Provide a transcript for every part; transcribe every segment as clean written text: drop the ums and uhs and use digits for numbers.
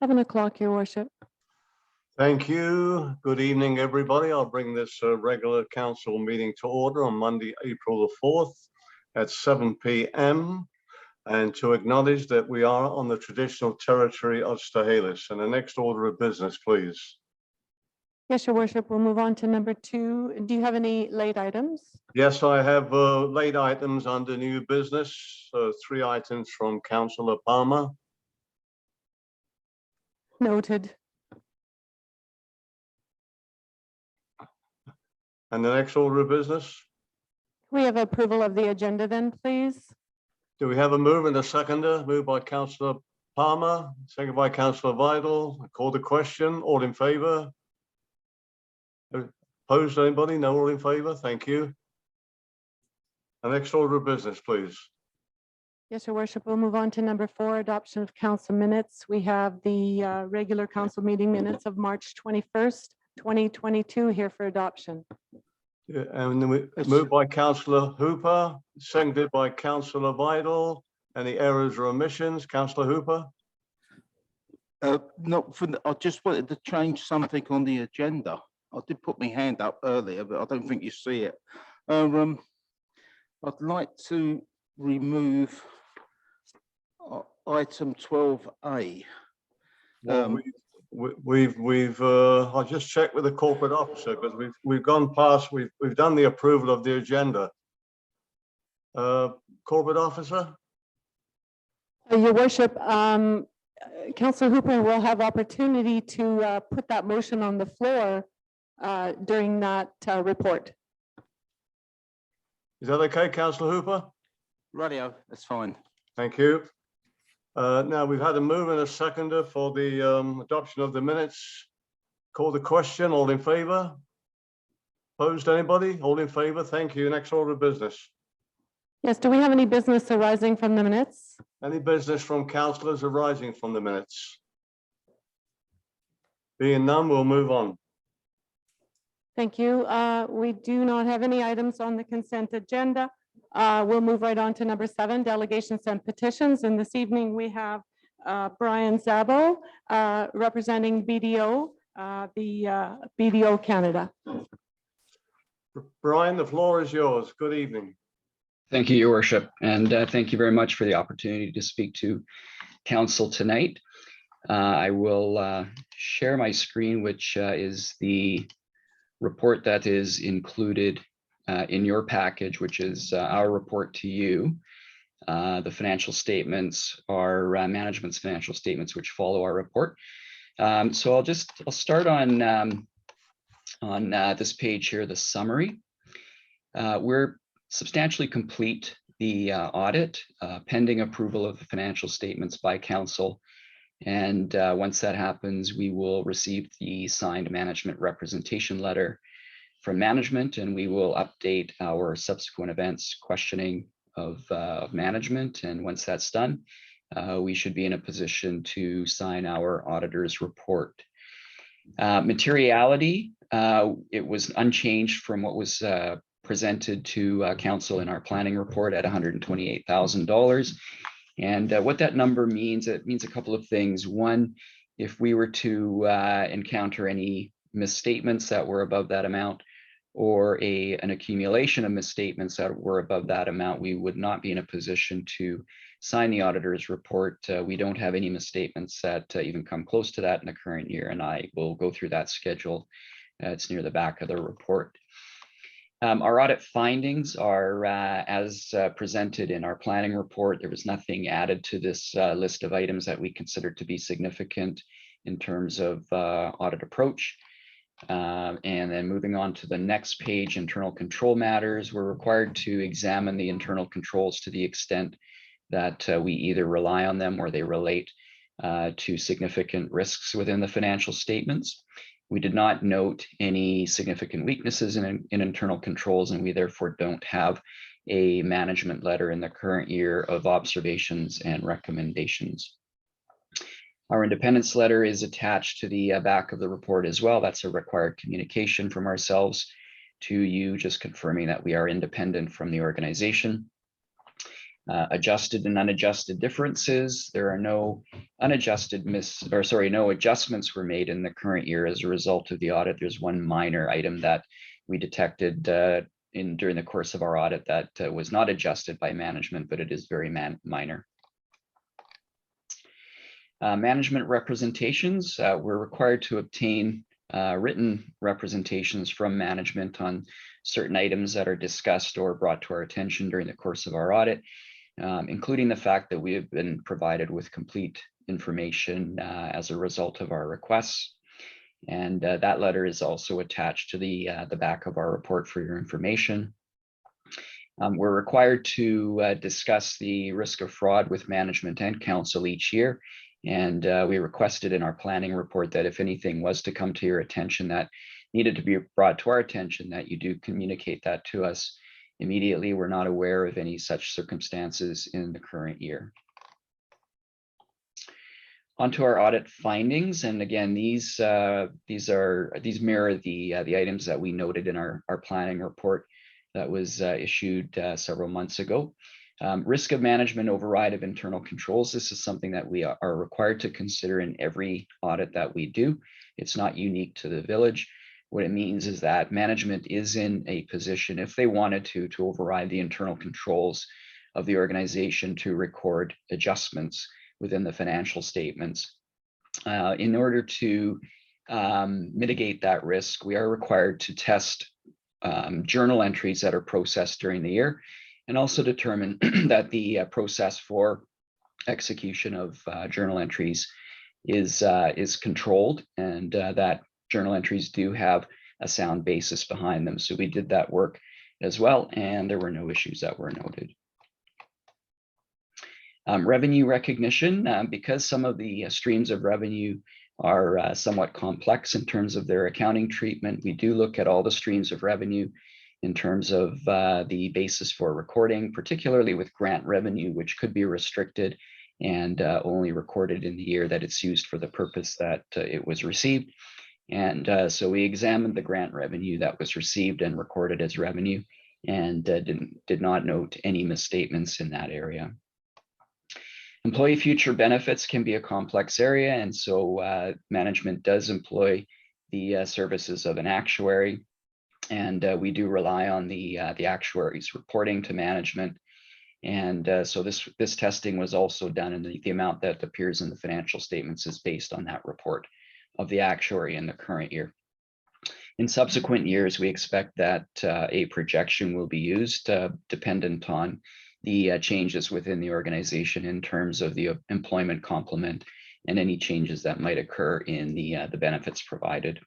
7 o'clock, Your Worship. Thank you. Good evening, everybody. I'll bring this regular council meeting to order on Monday, April the 4th at 7 p.m. and to acknowledge that we are on the traditional territory of Stahelis. And the next order of business, please. Yes, Your Worship. We'll move on to number 2. Do you have any late items? Yes, I have late items under new business. 3 items from Councillor Palmer. Noted. And the next order of business. We have approval of the agenda then, please. Do we have a move and a seconder? Moved by Councillor Palmer, seconded by Councillor Vidal. I call the question. All in favour? Opposed, anybody? No, all in favour? Thank you. The next order of business, please. Yes, Your Worship. We'll move on to number 4, adoption of council minutes. We have the regular council meeting minutes of March 21st, 2022 here for adoption. Yeah, and then we moved by Councillor Hooper, seconded by Councillor Vidal. Any errors or omissions? Councillor Hooper? Not for. I just wanted to change something on the agenda. I did put my hand up earlier, but I don't think you see it. I'd like to remove item 12A. Well, I'll just check with the corporate officer because we've gone past. We've done the approval of the agenda. Corporate officer. Your Worship, Councillor Hooper will have opportunity to put that motion on the floor during that report. Is that okay, Councillor Hooper? Radio, that's fine. Thank you. Now we've had a move and a seconder for the adoption of the minutes. Call the question. All in favour? Opposed, anybody? All in favour? Thank you. Next order of business. Yes, do we have any business arising from the minutes? Any business from councillors arising from the minutes? Being none, we'll move on. Thank you. We do not have any items on the consent agenda. We'll move right on to number 7, delegations and petitions. And this evening we have Brian Zabo representing BDO, the BDO Canada. Brian, the floor is yours. Good evening. Thank you, Your Worship, and thank you very much for the opportunity to speak to Council tonight. I will share my screen, which is the report that is included in your package, which is our report to you. The financial statements are management's financial statements, which follow our report. So I'll start on this page here, the summary. We're substantially complete the audit, pending approval of the financial statements by council. And once that happens, we will receive the signed management representation letter from management, and we will update our subsequent events questioning of management. And once that's done, we should be in a position to sign our auditor's report. Materiality, it was unchanged from what was presented to council in our planning report at $128,000. And what that number means, it means a couple of things. One, if we were to encounter any misstatements that were above that amount, or an accumulation of misstatements that were above that amount, we would not be in a position to sign the auditor's report. We don't have any misstatements that even come close to that in the current year, and I will go through that schedule. It's near the back of the report. Our audit findings are as presented in our planning report. There was nothing added to this list of items that we consider to be significant in terms of audit approach. And then moving on to the next page, internal control matters. We're required to examine the internal controls to the extent that we either rely on them or they relate to significant risks within the financial statements. We did not note any significant weaknesses in internal controls, and we therefore don't have a management letter in the current year of observations and recommendations. Our independence letter is attached to the back of the report as well. That's a required communication from ourselves to you, just confirming that we are independent from the organization. adjusted and unadjusted differences. There are no no adjustments were made in the current year as a result of the audit. There's one minor item that we detected during the course of our audit that was not adjusted by management, but it is very minor. Management representations, we're required to obtain written representations from management on certain items that are discussed or brought to our attention during the course of our audit, including the fact that we have been provided with complete information as a result of our requests. And that letter is also attached to the back of our report for your information. We're required to discuss the risk of fraud with management and council each year. And we requested in our planning report that if anything was to come to your attention that needed to be brought to our attention, that you do communicate that to us immediately. We're not aware of any such circumstances in the current year. Onto our audit findings, and again, these mirror the items that we noted in our planning report that was issued several months ago. Risk of management override of internal controls. This is something that we are required to consider in every audit that we do. It's not unique to the village. What it means is that management is in a position, if they wanted to override the internal controls of the organization, to record adjustments within the financial statements. In order to mitigate that risk, we are required to test journal entries that are processed during the year, and also determine that the process for execution of journal entries is controlled, and that journal entries do have a sound basis behind them. So we did that work as well, and there were no issues that were noted. Revenue recognition, because some of the streams of revenue are somewhat complex in terms of their accounting treatment, we do look at all the streams of revenue in terms of the basis for recording, particularly with grant revenue, which could be restricted and only recorded in the year that it's used for the purpose that it was received. And so we examined the grant revenue that was received and recorded as revenue, and did not note any misstatements in that area. Employee future benefits can be a complex area, and so management does employ the services of an actuary, and we do rely on the actuaries reporting to management. And so this testing was also done, and the amount that appears in the financial statements is based on that report of the actuary in the current year. In subsequent years, we expect that a projection will be used dependent on the changes within the organization in terms of the employment complement and any changes that might occur in the benefits provided.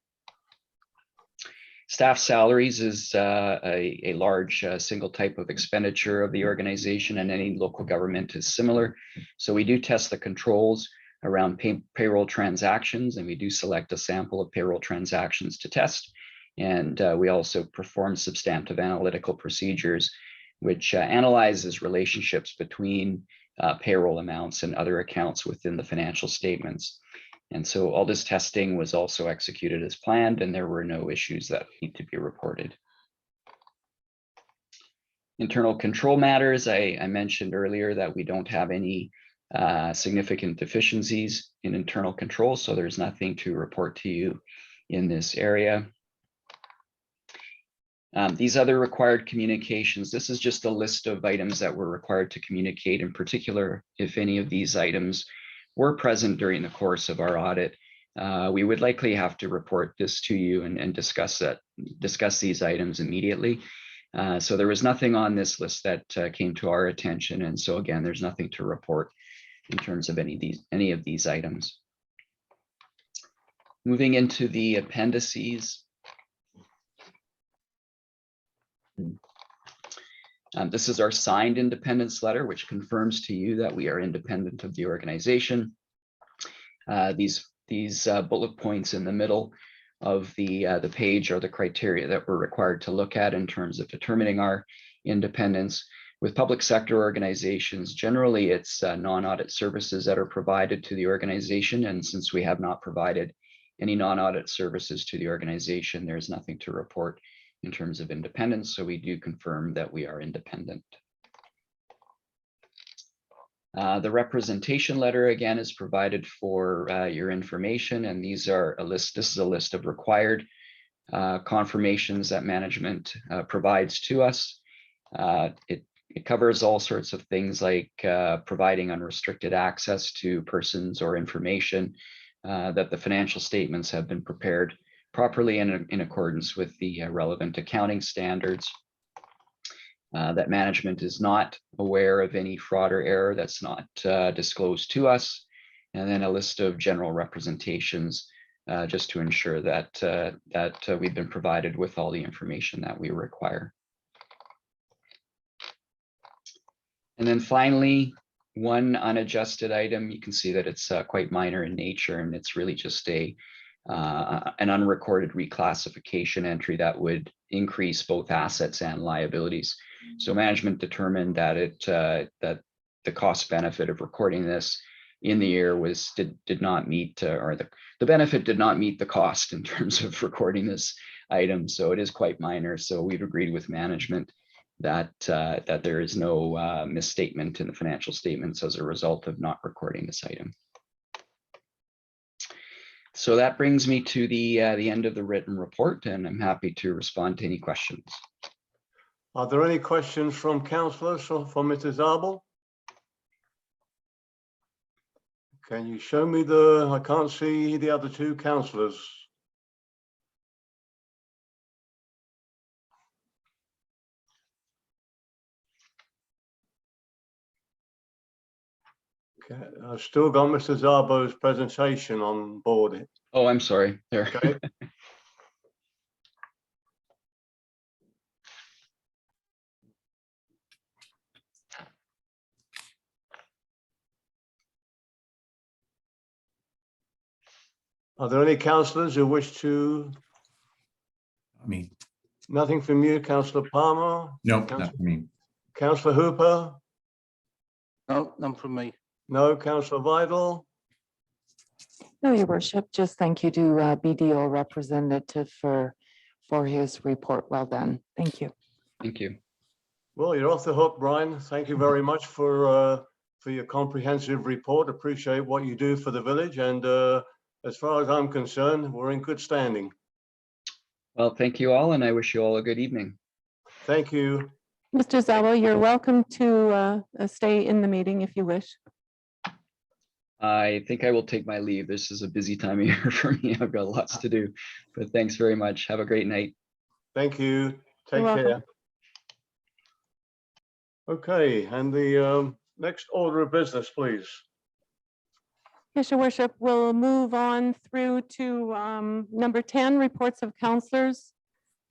Staff salaries is a large single type of expenditure of the organization, and any local government is similar. So we do test the controls around payroll transactions, and we do select a sample of payroll transactions to test. And we also perform substantive analytical procedures, which analyzes relationships between payroll amounts and other accounts within the financial statements. And so all this testing was also executed as planned, and there were no issues that need to be reported. Internal control matters, I mentioned earlier that we don't have any significant deficiencies in internal control, so there's nothing to report to you in this area. These other required communications, this is just a list of items that we're required to communicate. In particular, if any of these items were present during the course of our audit, we would likely have to report this to you and discuss these items immediately. So there was nothing on this list that came to our attention, and so again, there's nothing to report in terms of any of these items. Moving into the appendices. This is our signed independence letter, which confirms to you that we are independent of the organization. These bullet points in the middle of the page are the criteria that we're required to look at in terms of determining our independence. With public sector organizations, generally it's non-audit services that are provided to the organization, and since we have not provided any non-audit services to the organization, there's nothing to report in terms of independence, so we do confirm that we are independent. The representation letter again is provided for your information, and these are a list. This is a list of required confirmations that management provides to us. It covers all sorts of things like providing unrestricted access to persons or information, that the financial statements have been prepared properly in accordance with the relevant accounting standards, that management is not aware of any fraud or error that's not disclosed to us, and then a list of general representations just to ensure that we've been provided with all the information that we require. And then finally, one unadjusted item, you can see that it's quite minor in nature, and it's really just an unrecorded reclassification entry that would increase both assets and liabilities. So management determined that that the cost benefit of recording this in the year did not meet, or the benefit did not meet the cost in terms of recording this item. So it is quite minor. So we've agreed with management that there is no misstatement in the financial statements as a result of not recording this item. So that brings me to the end of the written report, and I'm happy to respond to any questions. Are there any questions from councillors or from Mr. Zabel? Can you show me I can't see the other two councillors. Okay, I've still got Mr. Zabo's presentation on board. Oh, I'm sorry. There. Okay. Are there any councillors who wish to? Me. Nothing from you, Councillor Palmer? No, not for me. Councillor Hooper? No, none from me. No. Councillor Vidal? No, Your Worship, just thank you to BDO representative for his report. Well done. Thank you. Thank you. Well, you're off the hook, Brian. Thank you very much for your comprehensive report. Appreciate what you do for the village, and as far as I'm concerned, we're in good standing. Well, thank you all, and I wish you all a good evening. Thank you. Mr. Zabo, you're welcome to stay in the meeting if you wish. I think I will take my leave. This is a busy time of year for me. I've got lots to do, but thanks very much. Have a great night. Thank you. Take You're care. welcome. Okay, and the next order of business, please. Yes, Your Worship, we'll move on through to number 10, reports of councillors,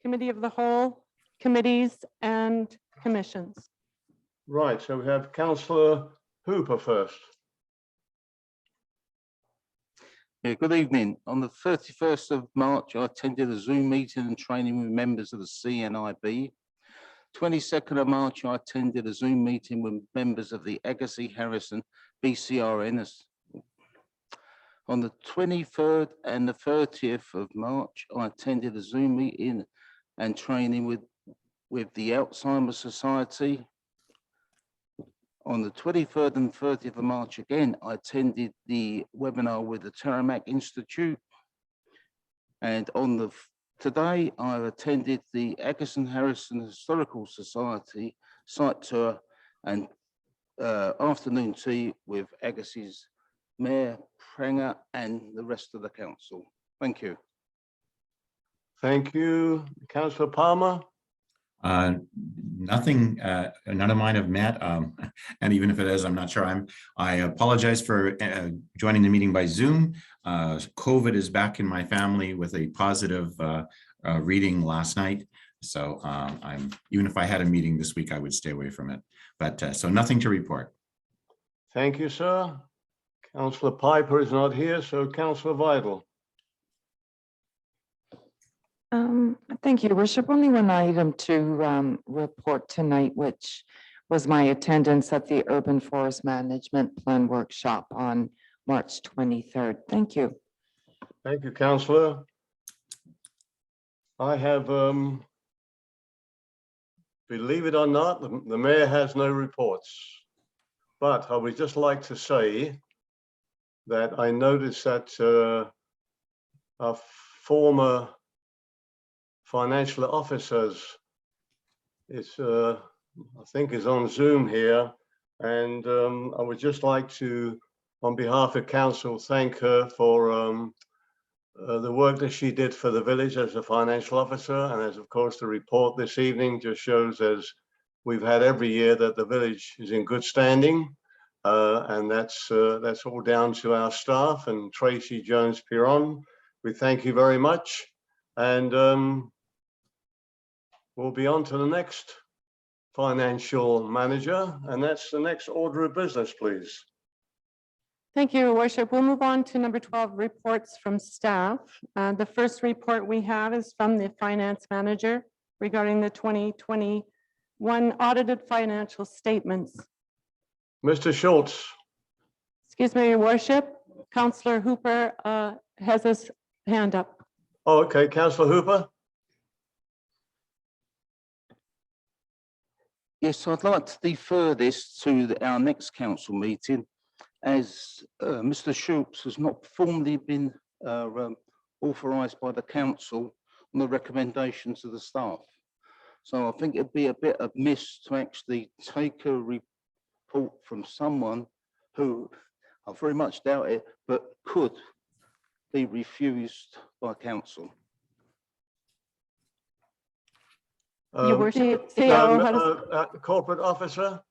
committee of the whole, committees and commissions. Right, so we have Councillor Hooper first. Yeah, good evening. On the 31st of March, I attended a Zoom meeting and training with members of the CNIB. 22nd of March, I attended a Zoom meeting with members of the Agassiz Harrison BCRN. On the 23rd and the 30th of March, I attended a Zoom meeting and training with the Alzheimer's Society. On the 23rd and 30th of March, again, I attended the webinar with the Terramac Institute. And on today, I've attended the Agassiz Harrison Historical Society site tour and afternoon tea with Agassiz Mayor Pranger and the rest of the council. Thank you. Thank you. Councillor Palmer? Nothing, none of mine have met. And even if it is, I'm not sure. I apologize for joining the meeting by Zoom. COVID is back in my family with a positive reading last night. So even if I had a meeting this week, I would stay away from it. But so nothing to report. Thank you, sir. Councillor Piper is not here, so Councillor Vidal. Thank you, Your Worship. Only one item to report tonight, which was my attendance at the Urban Forest Management Plan Workshop on March 23rd. Thank you. Thank you, Councillor. I have, believe it or not, the mayor has no reports. But I would just like to say that I noticed that our former financial officers I think is on Zoom here. And I would just like to, on behalf of council, thank her for the work that she did for the village as a financial officer. And as of course, the report this evening just shows, as we've had every year, that the village is in good standing. And that's all down to our staff and Tracy Jones-Piron. We thank you very much. And we'll be on to the next financial manager, and that's the next order of business, please. Thank you, Your Worship. We'll move on to number 12, reports from staff. The first report we have is from the finance manager regarding the 2021 audited financial statements. Mr. Schultz. Excuse me, Your Worship. Councillor Hooper has his hand up. Oh, okay, Councillor Hooper. Yes, I'd like to defer this to our next council meeting, as Mr. Schultz has not formally been authorised by the council on the recommendations of the staff. So I think it'd be a bit amiss to actually take a report from someone who, I very much doubt it, but could be refused by council. Your Worship, CAO corporate officer.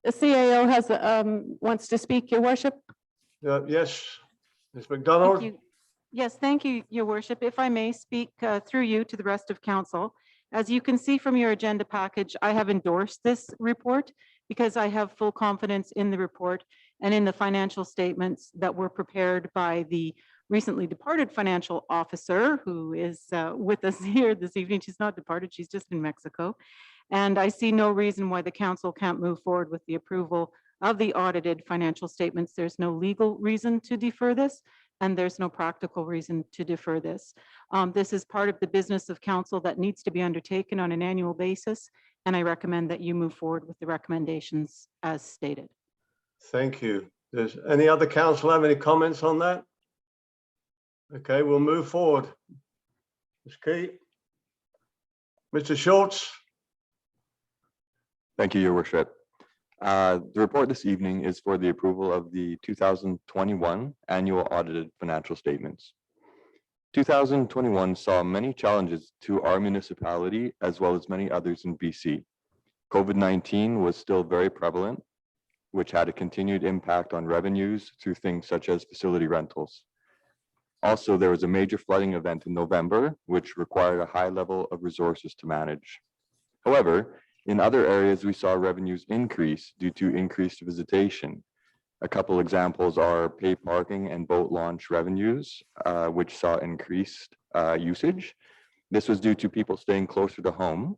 the CAO has wants to speak, Your Worship. Yes, Ms. McDonald. Thank you. Yes, thank you, Your Worship. If I may speak through you to the rest of council. As you can see from your agenda package, I have endorsed this report because I have full confidence in the report and in the financial statements that were prepared by the recently departed financial officer who is with us here this evening. She's not departed, she's just in Mexico. And I see no reason why the council can't move forward with the approval of the audited financial statements. There's no legal reason to defer this, and there's no practical reason to defer this. This is part of the business of council that needs to be undertaken on an annual basis, and I recommend that you move forward with the recommendations as stated. Thank you. Does any other council have any comments on that? Okay, we'll move forward. Ms. Kate. Mr. Schultz. Thank you, Your Worship. The report this evening is for the approval of the 2021 annual audited financial statements. 2021 saw many challenges to our municipality as well as many others in BC. COVID-19 was still very prevalent, which had a continued impact on revenues through things such as facility rentals. Also, there was a major flooding event in November, which required a high level of resources to manage. However, in other areas, we saw revenues increase due to increased visitation. A couple examples are paid parking and boat launch revenues, which saw increased usage. This was due to people staying closer to home,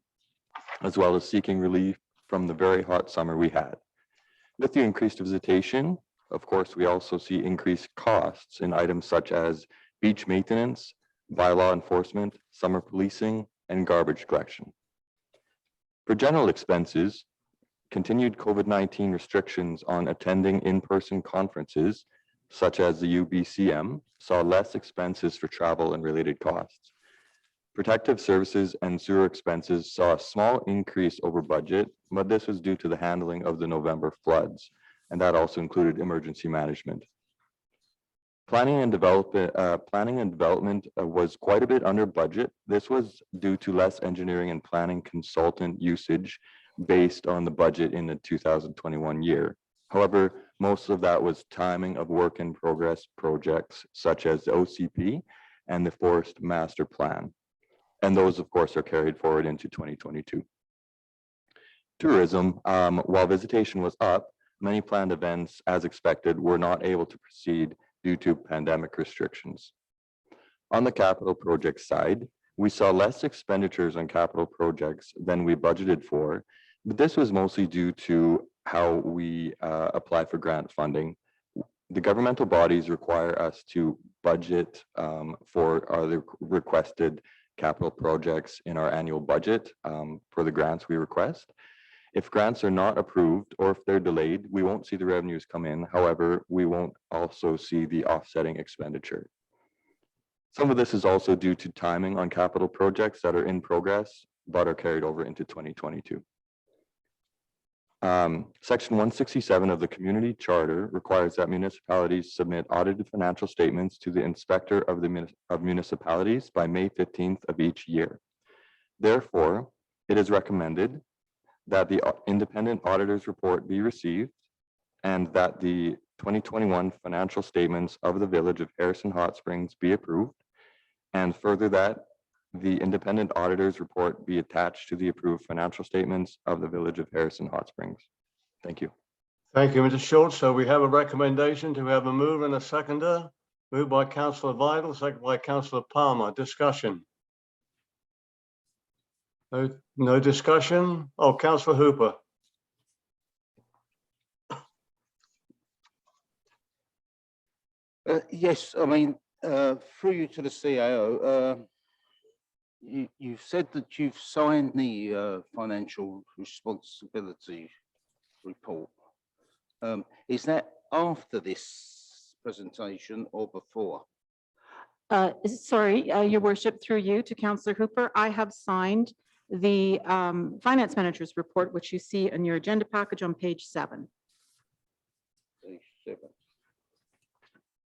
as well as seeking relief from the very hot summer we had. With the increased visitation, of course, we also see increased costs in items such as beach maintenance, bylaw enforcement, summer policing, and garbage collection. For general expenses, continued COVID-19 restrictions on attending in-person conferences, such as the UBCM, saw less expenses for travel and related costs. Protective services and sewer expenses saw a small increase over budget, but this was due to the handling of the November floods, and that also included emergency management. Planning and development was quite a bit under budget. This was due to less engineering and planning consultant usage based on the budget in the 2021 year. However, most of that was timing of work in progress projects such as the OCP and the Forest Master Plan. And those, of course, are carried forward into 2022. Tourism, while visitation was up, many planned events, as expected, were not able to proceed due to pandemic restrictions. On the capital project side, we saw less expenditures on capital projects than we budgeted for, but this was mostly due to how we apply for grant funding. The governmental bodies require us to budget for our requested capital projects in our annual budget for the grants we request. If grants are not approved or if they're delayed, we won't see the revenues come in. However, we won't also see the offsetting expenditure. Some of this is also due to timing on capital projects that are in progress but are carried over into 2022. Section 167 of the Community Charter requires that municipalities submit audited financial statements to the Inspector of Municipalities by May 15th of each year. Therefore, it is recommended that the independent auditor's report be received and that the 2021 financial statements of the Village of Harrison Hot Springs be approved, and further that the independent auditor's report be attached to the approved financial statements of the Village of Harrison Hot Springs. Thank you. Thank you, Mr. Schultz. So we have a recommendation. Do we have a mover and a seconder? Moved by Councillor Vidal, second by Councillor Palmer. Discussion? No discussion? Oh, Councillor Hooper. Yes, I mean, through you to the CAO, you've said that you've signed the financial responsibility report. Is that after this presentation or before? Sorry, Your Worship, through you to Councillor Hooper, I have signed the finance manager's report, which you see in your agenda package on page 7. Page 7.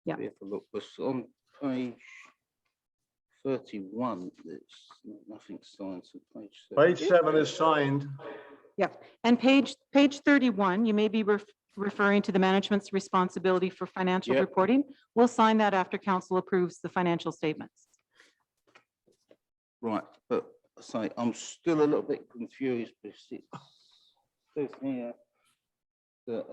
Yeah. We have to look, it's on page 31. There's nothing signed, so page 7. Page 7 is signed. Yeah, and page 31, you may be referring to the management's responsibility for financial Yep. reporting. We'll sign that after council approves the financial statements. Right, but say I'm still a little bit confused because it says here that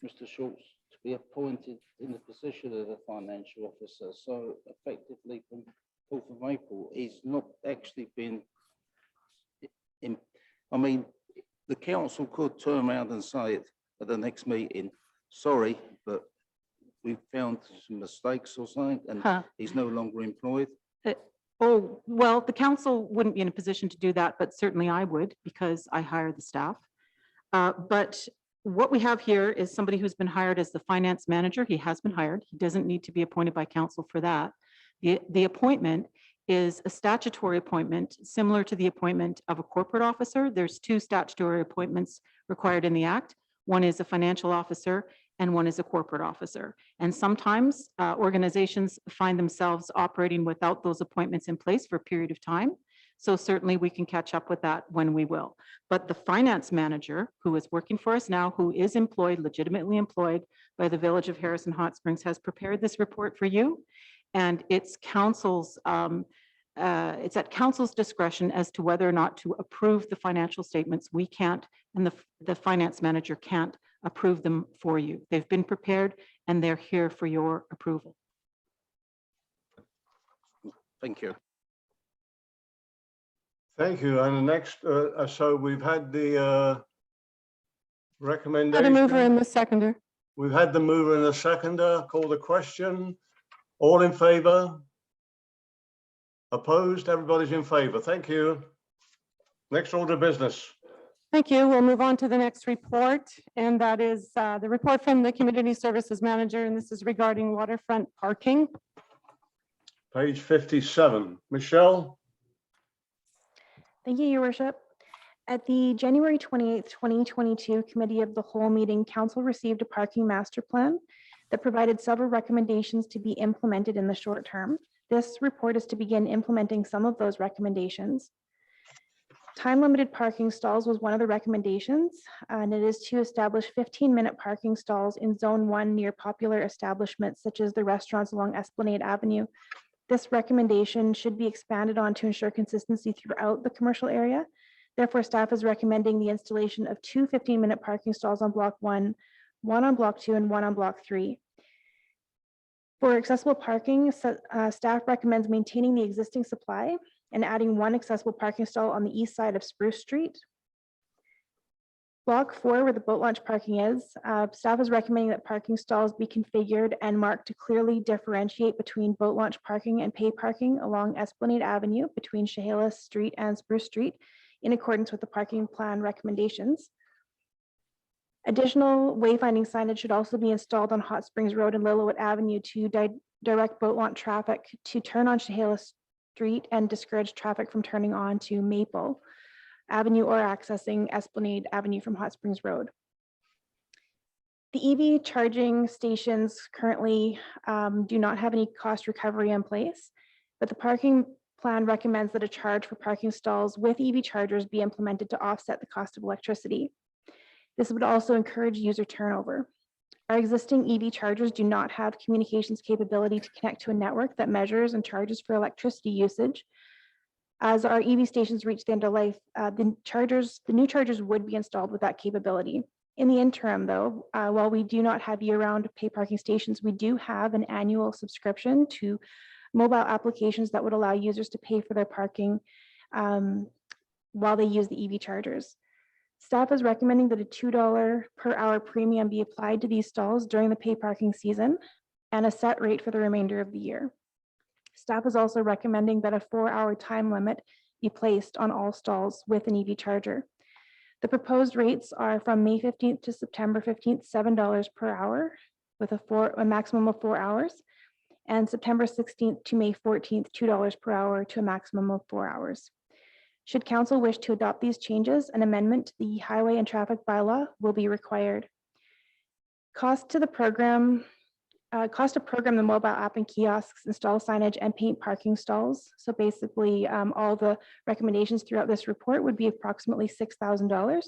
Mr. Schultz to be appointed in the position of the financial officer. So effectively from 4th of April, he's not actually been in. I mean, the council could turn around and say it at the next meeting, sorry, but we found some mistakes or something, and he's no longer employed. Oh, well, the council wouldn't be in a position to do that, but certainly I would because I hire the staff. But what we have here is somebody who's been hired as the finance manager. He has been hired. He doesn't need to be appointed by council for that. The appointment is a statutory appointment similar to the appointment of a corporate officer. There's 2 statutory appointments required in the Act. One is a financial officer and one is a corporate officer. And sometimes organizations find themselves operating without those appointments in place for a period of time. So certainly we can catch up with that when we will. But the finance manager who is working for us now, who is employed, legitimately employed by the Village of Harrison Hot Springs, has prepared this report for you. And it's council's, it's at council's discretion as to whether or not to approve the financial statements. We can't, and the finance manager can't approve them for you. They've been prepared and they're here for your approval. Thank you. Thank you. And the next, so we've had the recommendation. The mover and the seconder. We've had the mover and the seconder. Call the question. All in favor? Opposed? Everybody's in favor. Thank you. Next order of business. Thank you. We'll move on to the next report, and that is the report from the Community Services Manager, and this is regarding waterfront parking. Page 57. Michelle? Thank you, Your Worship. At the January 28th, 2022 Committee of the Whole meeting, Council received a parking master plan that provided several recommendations to be implemented in the short term. This report is to begin implementing some of those recommendations. Time-limited parking stalls was one of the recommendations, and it is to establish 15-minute parking stalls in Zone 1 near popular establishments such as the restaurants along Esplanade Avenue. This recommendation should be expanded on to ensure consistency throughout the commercial area. Therefore, staff is recommending the installation of 2 15-minute parking stalls on Block 1, 1 on Block 2, and 1 on Block 3. For accessible parking, staff recommends maintaining the existing supply and adding 1 accessible parking stall on the east side of Spruce Street. Block 4, where the boat launch parking is, staff is recommending that parking stalls be configured and marked to clearly differentiate between boat launch parking and pay parking along Esplanade Avenue between Chehalis Street and Spruce Street in accordance with the parking plan recommendations. Additional wayfinding signage should also be installed on Hot Springs Road and Lillooet Avenue to direct boat launch traffic to turn on Chehalis Street and discourage traffic from turning on to Maple Avenue or accessing Esplanade Avenue from Hot Springs Road. The EV charging stations currently do not have any cost recovery in place, but the parking plan recommends that a charge for parking stalls with EV chargers be implemented to offset the cost of electricity. This would also encourage user turnover. Our existing EV chargers do not have communications capability to connect to a network that measures and charges for electricity usage. As our EV stations reach the end of life, the new chargers would be installed with that capability. In the interim, though, while we do not have year-round pay parking stations, we do have an annual subscription to mobile applications that would allow users to pay for their parking while they use the EV chargers. Staff is recommending that a $2 per hour premium be applied to these stalls during the pay parking season and a set rate for the remainder of the year. Staff is also recommending that a 4-hour time limit be placed on all stalls with an EV charger. The proposed rates are from May 15th to September 15th, $7 per hour with a maximum of 4 hours, and September 16th to May 14th, $2 per hour to a maximum of 4 hours. Should council wish to adopt these changes, an amendment to the highway and traffic bylaw will be required. Cost to program the mobile app and kiosks, install signage, and paint parking stalls. So basically, all the recommendations throughout this report would be approximately $6,000.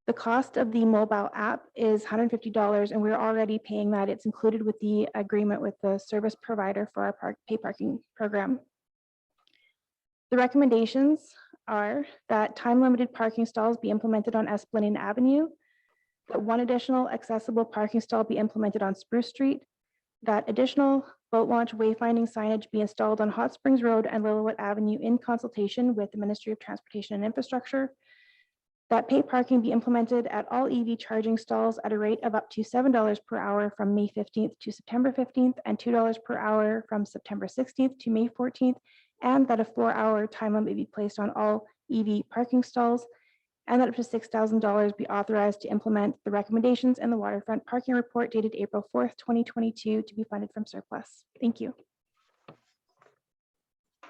The cost of the mobile app is $150, and we're already paying that. It's included with the agreement with the service provider for our pay parking program. The recommendations are that time-limited parking stalls be implemented on Esplanade Avenue, that one additional accessible parking stall be implemented on Spruce Street, that additional boat launch wayfinding signage be installed on Hot Springs Road and Lillooet Avenue in consultation with the Ministry of Transportation and Infrastructure, that pay parking be implemented at all EV charging stalls at a rate of up to $7 per hour from May 15th to September 15th and $2 per hour from September 16th to May 14th, and that a 4-hour time limit be placed on all EV parking stalls, and that up to $6,000 be authorized to implement the recommendations in the waterfront parking report dated April 4th, 2022 to be funded from surplus. Thank you.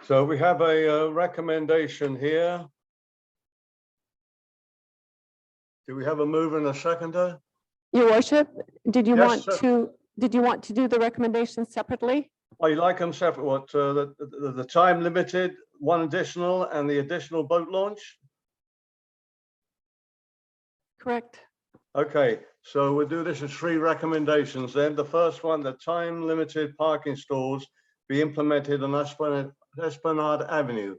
So we have a recommendation here. Do we have a mover and a seconder? Your worship, did you Yes, want to do the recommendations separately? Oh, you like them separate? What, the time limited, one additional, and the additional boat launch? Correct. Okay, so we'll do this as 3 recommendations then. The first one, the time limited parking stalls be implemented on Esplanade Avenue.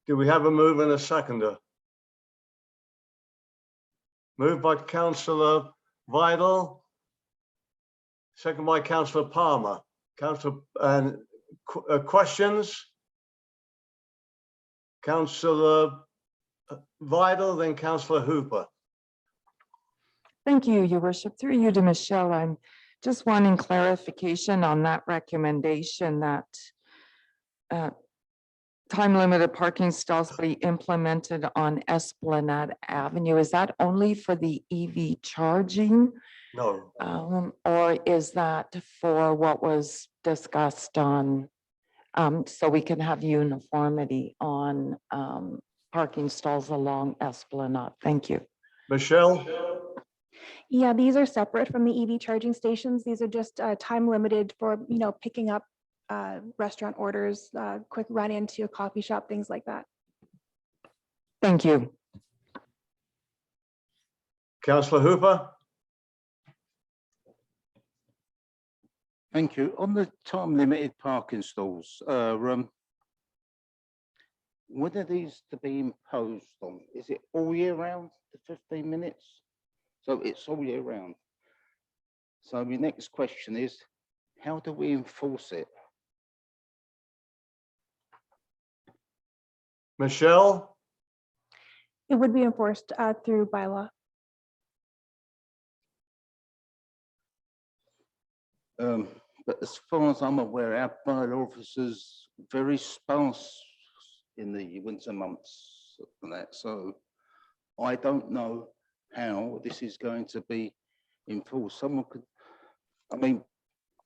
Do we have a mover and a seconder? Moved by Councillor Vidal, second by Councillor Palmer. Questions? Councillor Vidal, then Councillor Hooper. Thank you, Your Worship. Through you to Michelle, I'm just wanting clarification on that recommendation that time-limited parking stalls be implemented on Esplanade Avenue. Is that only for the EV charging? No. Or is that for what was discussed on, so we can have uniformity on parking stalls along Esplanade? Thank you. Michelle? Yeah, these are separate from the EV charging stations. These are just time limited for, picking up restaurant orders, quick run into a coffee shop, things like that. Thank you. Councillor Hooper? Thank you. On the time limited parking stalls, when are these to be imposed on? Is it all year round, the 15 minutes? So it's all year round. So my next question is, how do we enforce it? Michelle? It would be enforced through bylaw. But as far as I'm aware, our bylaw officers very sparse in the winter months. and that. So I don't know how this is going to be enforced. Someone could, I mean,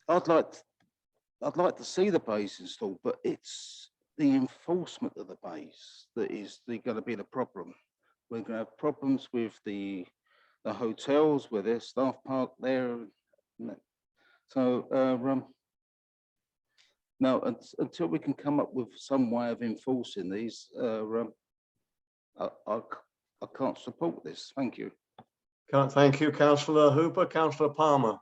I'd like to see the bays installed, but it's the enforcement of the bays that is going to be the problem. We're going to have problems with the hotels where their staff park there. So no, until we can come up with some way of enforcing these, I can't support this. Thank you. Thank you, Councillor Hooper. Councillor Palmer.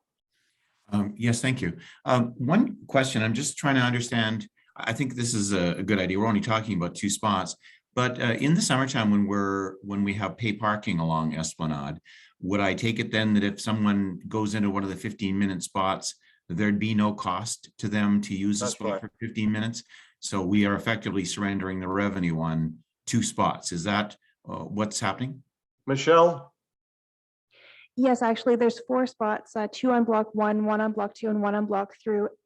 Yes, thank you. One question, I'm just trying to understand. I think this is a good idea. We're only talking about 2 spots, but in the summertime when we have pay parking along Esplanade, would I take it then that if someone goes into one of the 15-minute spots, there'd be no cost to them to use the That's spot right. for 15 minutes? So we are effectively surrendering the revenue on 2 spots. Is that what's happening? Michelle? Yes, actually, there's 4 spots, 2 on block 1, 1 on block 2, and 1 on block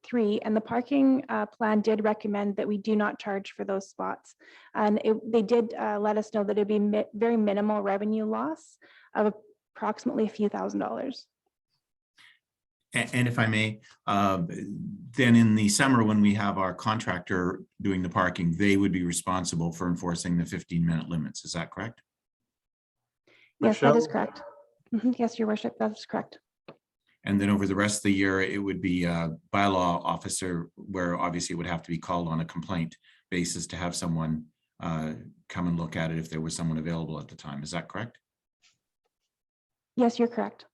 3. And the parking plan did recommend that we do not charge for those spots. And they did let us know that it'd be very minimal revenue loss of approximately a few $1,000s. And if I may, then in the summer, when we have our contractor doing the parking, they would be responsible for enforcing the 15-minute limits. Is that correct? Yes, that is Michelle? correct. Yes, Your Worship, that is correct. And then over the rest of the year, it would be a bylaw officer where obviously it would have to be called on a complaint basis to have someone come and look at it if there was someone available at the time. Is that correct? Yes, you're correct.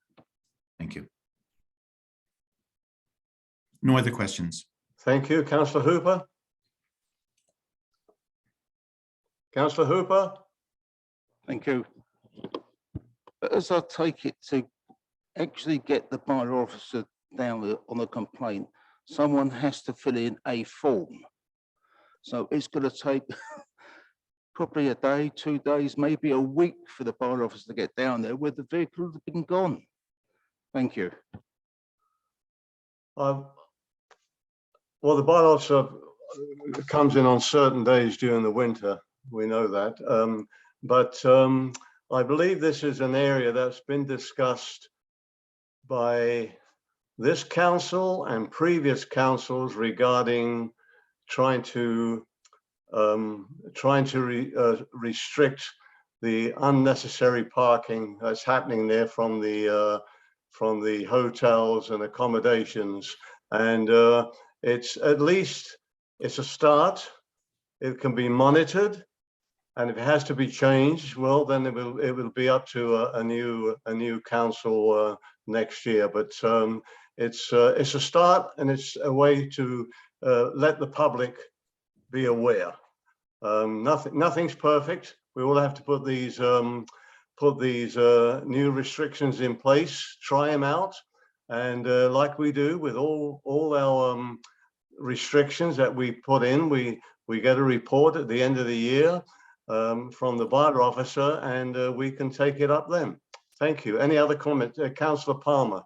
Thank you. No other questions. Thank you. Councillor Hooper? Councillor Hooper? Thank you. But as I take it, to actually get the bylaw officer down on a complaint, someone has to fill in a form. So it's going to take probably a day, 2 days, maybe a week for the bylaw officer to get down there where the vehicle has been gone. Thank you. Well, the bylaws comes in on certain days during the winter. We know that. But I believe this is an area that's been discussed by this council and previous councils regarding trying to restrict the unnecessary parking that's happening there from the hotels and accommodations. And it's at least it's a start. It can be monitored, and if it has to be changed, well, then it will be up to a new council next year. But it's a start, and it's a way to let the public be aware. Nothing's perfect. We all have to put these new restrictions in place, try them out, and like we do with all our restrictions that we put in, we get a report at the end of the year from the bylaw officer, and we can take it up then. Thank you. Any other comment? Councillor Palmer.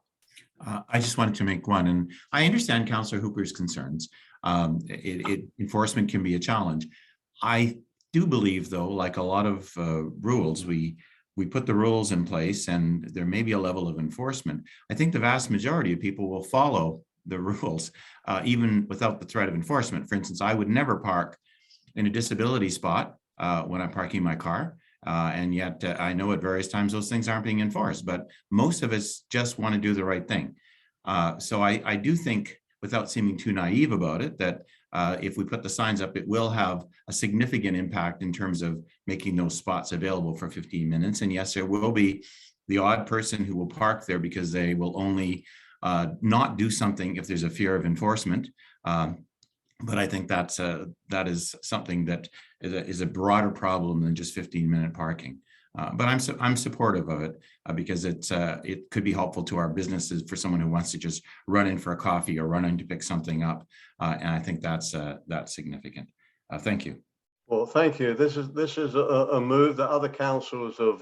I just wanted to make one, and I understand Councillor Hooper's concerns. Enforcement can be a challenge. I do believe, though, like a lot of rules, we put the rules in place and there may be a level of enforcement. I think the vast majority of people will follow the rules, even without the threat of enforcement. For instance, I would never park in a disability spot when I'm parking my car. And yet I know at various times those things aren't being enforced, but most of us just want to do the right thing. So I do think, without seeming too naive about it, that if we put the signs up, it will have a significant impact in terms of making those spots available for 15 minutes. And yes, there will be the odd person who will park there because they will only not do something if there's a fear of enforcement. But I think that is something that is a broader problem than just 15-minute parking. But I'm supportive of it because it could be helpful to our businesses for someone who wants to just run in for a coffee or run in to pick something up. And I think that's significant. Thank you. Well, thank you. This is a move that other councils have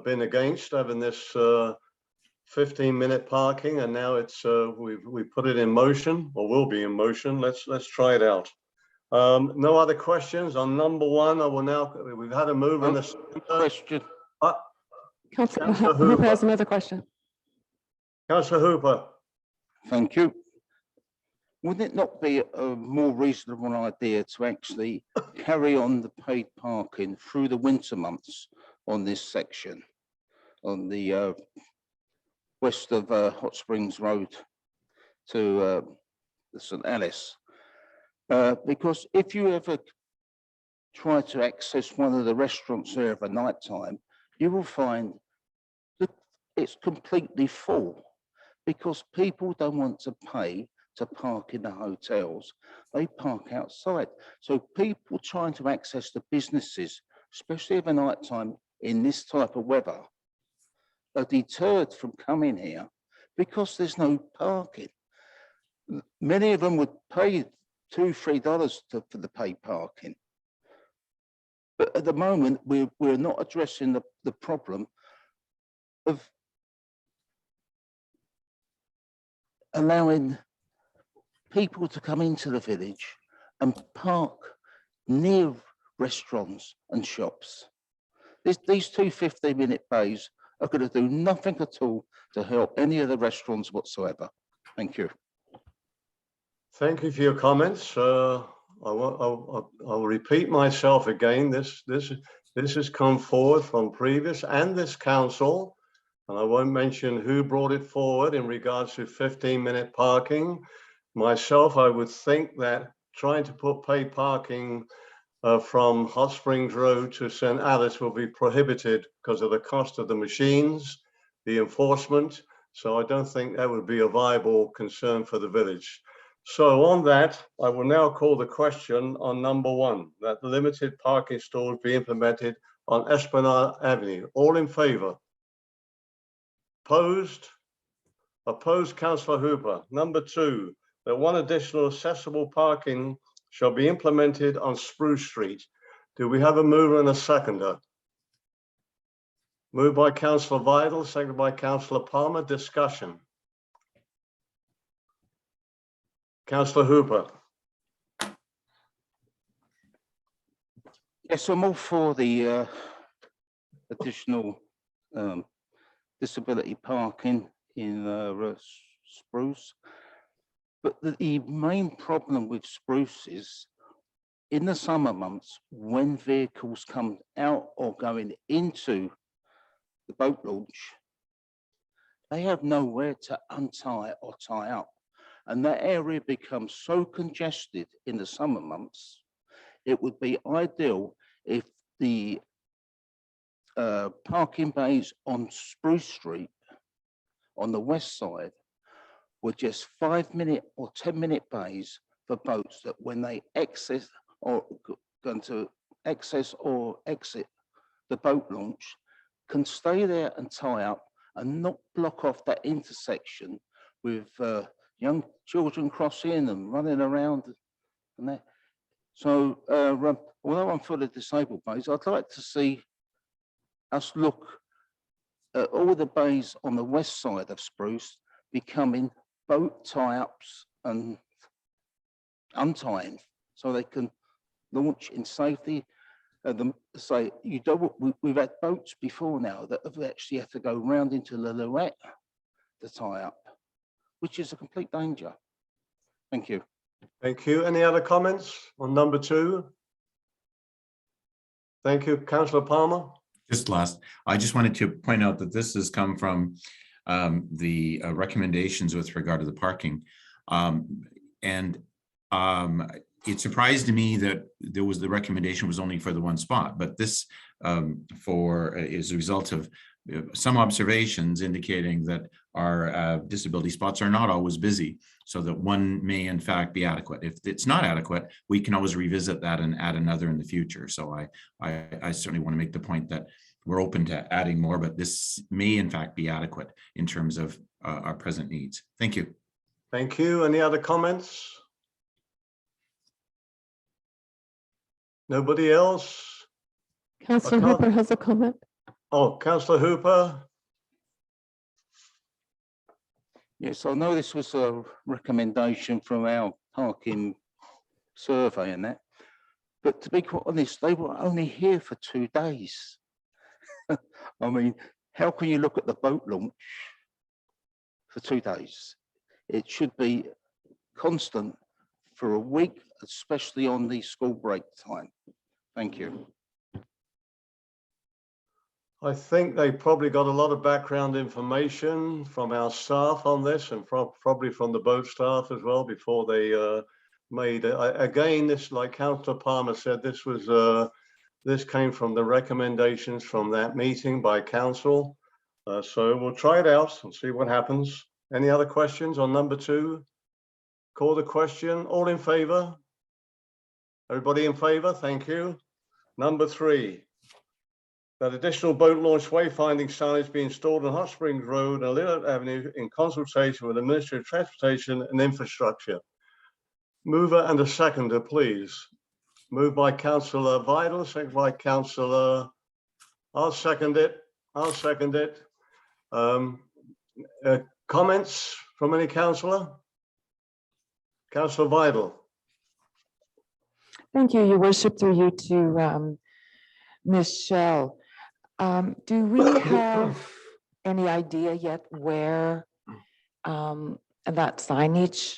been against, having this 15-minute parking, and now it's we put it in motion, or will be in motion. Let's try it out. No other questions on number one. I will now, we've had a move and a Question. Councillor Councillor Hooper has Hooper. another question. Councillor Hooper. Thank you. Would it not be a more reasonable idea to actually carry on the paid parking through the winter months on this section, on the west of Hot Springs Road to the St. Alice? Because if you ever try to access one of the restaurants there at night time, you will find that it's completely full because people don't want to pay to park in the hotels. They park outside. So people trying to access the businesses, especially at night time in this type of weather, are deterred from coming here because there's no parking. Many of them would pay $2-3 for the paid parking. But at the moment, we're not addressing the problem of allowing people to come into the village and park near restaurants and shops. These two 15-minute bays are going to do nothing at all to help any of the restaurants whatsoever. Thank you. Thank you for your comments. I'll repeat myself again. This has come forward from previous and this council, and I won't mention who brought it forward in regards to 15-minute parking. Myself, I would think that trying to put paid parking from Hot Springs Road to St. Alice will be prohibited because of the cost of the machines, the enforcement. So I don't think that would be a viable concern for the village. So on that, I will now call the question on number one, that limited parking stalls be implemented on Esplanade Avenue. All in favour? Opposed? Opposed, Councillor Hooper. Number two, that one additional accessible parking shall be implemented on Spruce Street. Do we have a mover and a seconder? Moved by Councillor Vidal, seconded by Councillor Palmer. Discussion. Councillor Hooper. Yes, I'm all for the additional disability parking in Spruce. But the main problem with Spruce is in the summer months, when vehicles come out or going into the boat launch, they have nowhere to untie or tie up. And that area becomes so congested in the summer months, it would be ideal if the parking bays on Spruce Street on the west side were just 5-minute or 10-minute bays for boats that when they access or going to access or exit the boat launch can stay there and tie up and not block off that intersection with young children crossing and running around and that. So although I'm for the disabled bays, I'd like to see us look at all the bays on the west side of Spruce becoming boat tie-ups and untying so they can launch in safety. Say you don't. We've had boats before now that have actually had to go round into the Lorette to tie up, which is a complete danger. Thank you. Thank you. Any other comments on number two? Thank you, Councillor Palmer. Just last, I just wanted to point out that this has come from the recommendations with regard to the parking. It surprised me that there was the recommendation was only for the one spot, but this is a result of some observations indicating that our disability spots are not always busy, so that one may in fact be adequate. If it's not adequate, we can always revisit that and add another in the future. So I certainly want to make the point that we're open to adding more, but this may in fact be adequate in terms of our present needs. Thank you. Thank you. Any other comments? Nobody else? Councillor Hooper has a comment. Oh, Councillor Hooper. Yes, I know this was a recommendation from our parking survey and that. But to be quite honest, they were only here for 2 days. I mean, how can you look at the boat launch for 2 days? It should be constant for a week, especially on the school break time. Thank you. I think they probably got a lot of background information from our staff on this and probably from the boat staff as well before they made it. Again, this, like Councillor Palmer said, this was this came from the recommendations from that meeting by council. So we'll try it out and see what happens. Any other questions on number 2? Call the question. All in favor? Everybody in favor? Thank you. Number 3. That additional boat launch wayfinding signage be installed on Hot Springs Road and Lillard Avenue in consultation with the Ministry of Transportation and Infrastructure. Mover and a seconder, please. Moved by Councillor Vidal, seconded by Councillor. I'll second it. I'll second it. Comments from any councillor? Councillor Vidal. Thank you, Your Worship, through you to Michelle. Do we have any idea yet where that signage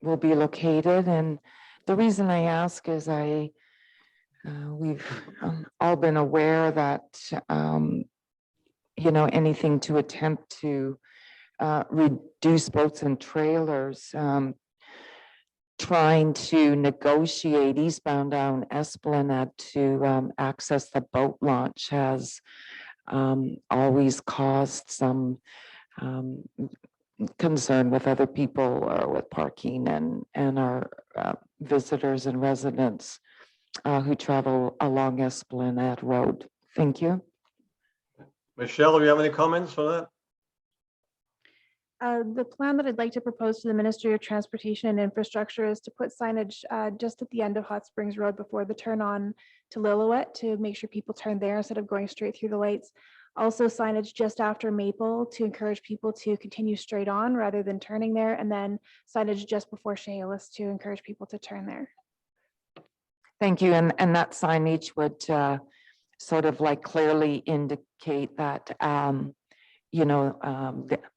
will be located? And the reason I ask is we've all been aware that anything to attempt to reduce boats and trailers, trying to negotiate eastbound down Esplanade to access the boat launch has always caused some concern with other people with parking and our visitors and residents who travel along Esplanade Road. Thank you. Michelle, do you have any comments for that? The plan that I'd like to propose to the Ministry of Transportation and Infrastructure is to put signage just at the end of Hot Springs Road before the turn on to Lillooet to make sure people turn there instead of going straight through the lights. Also signage just after Maple to encourage people to continue straight on rather than turning there, and then signage just before Chehalis to encourage people to turn there. Thank you. And that signage would sort of like clearly indicate that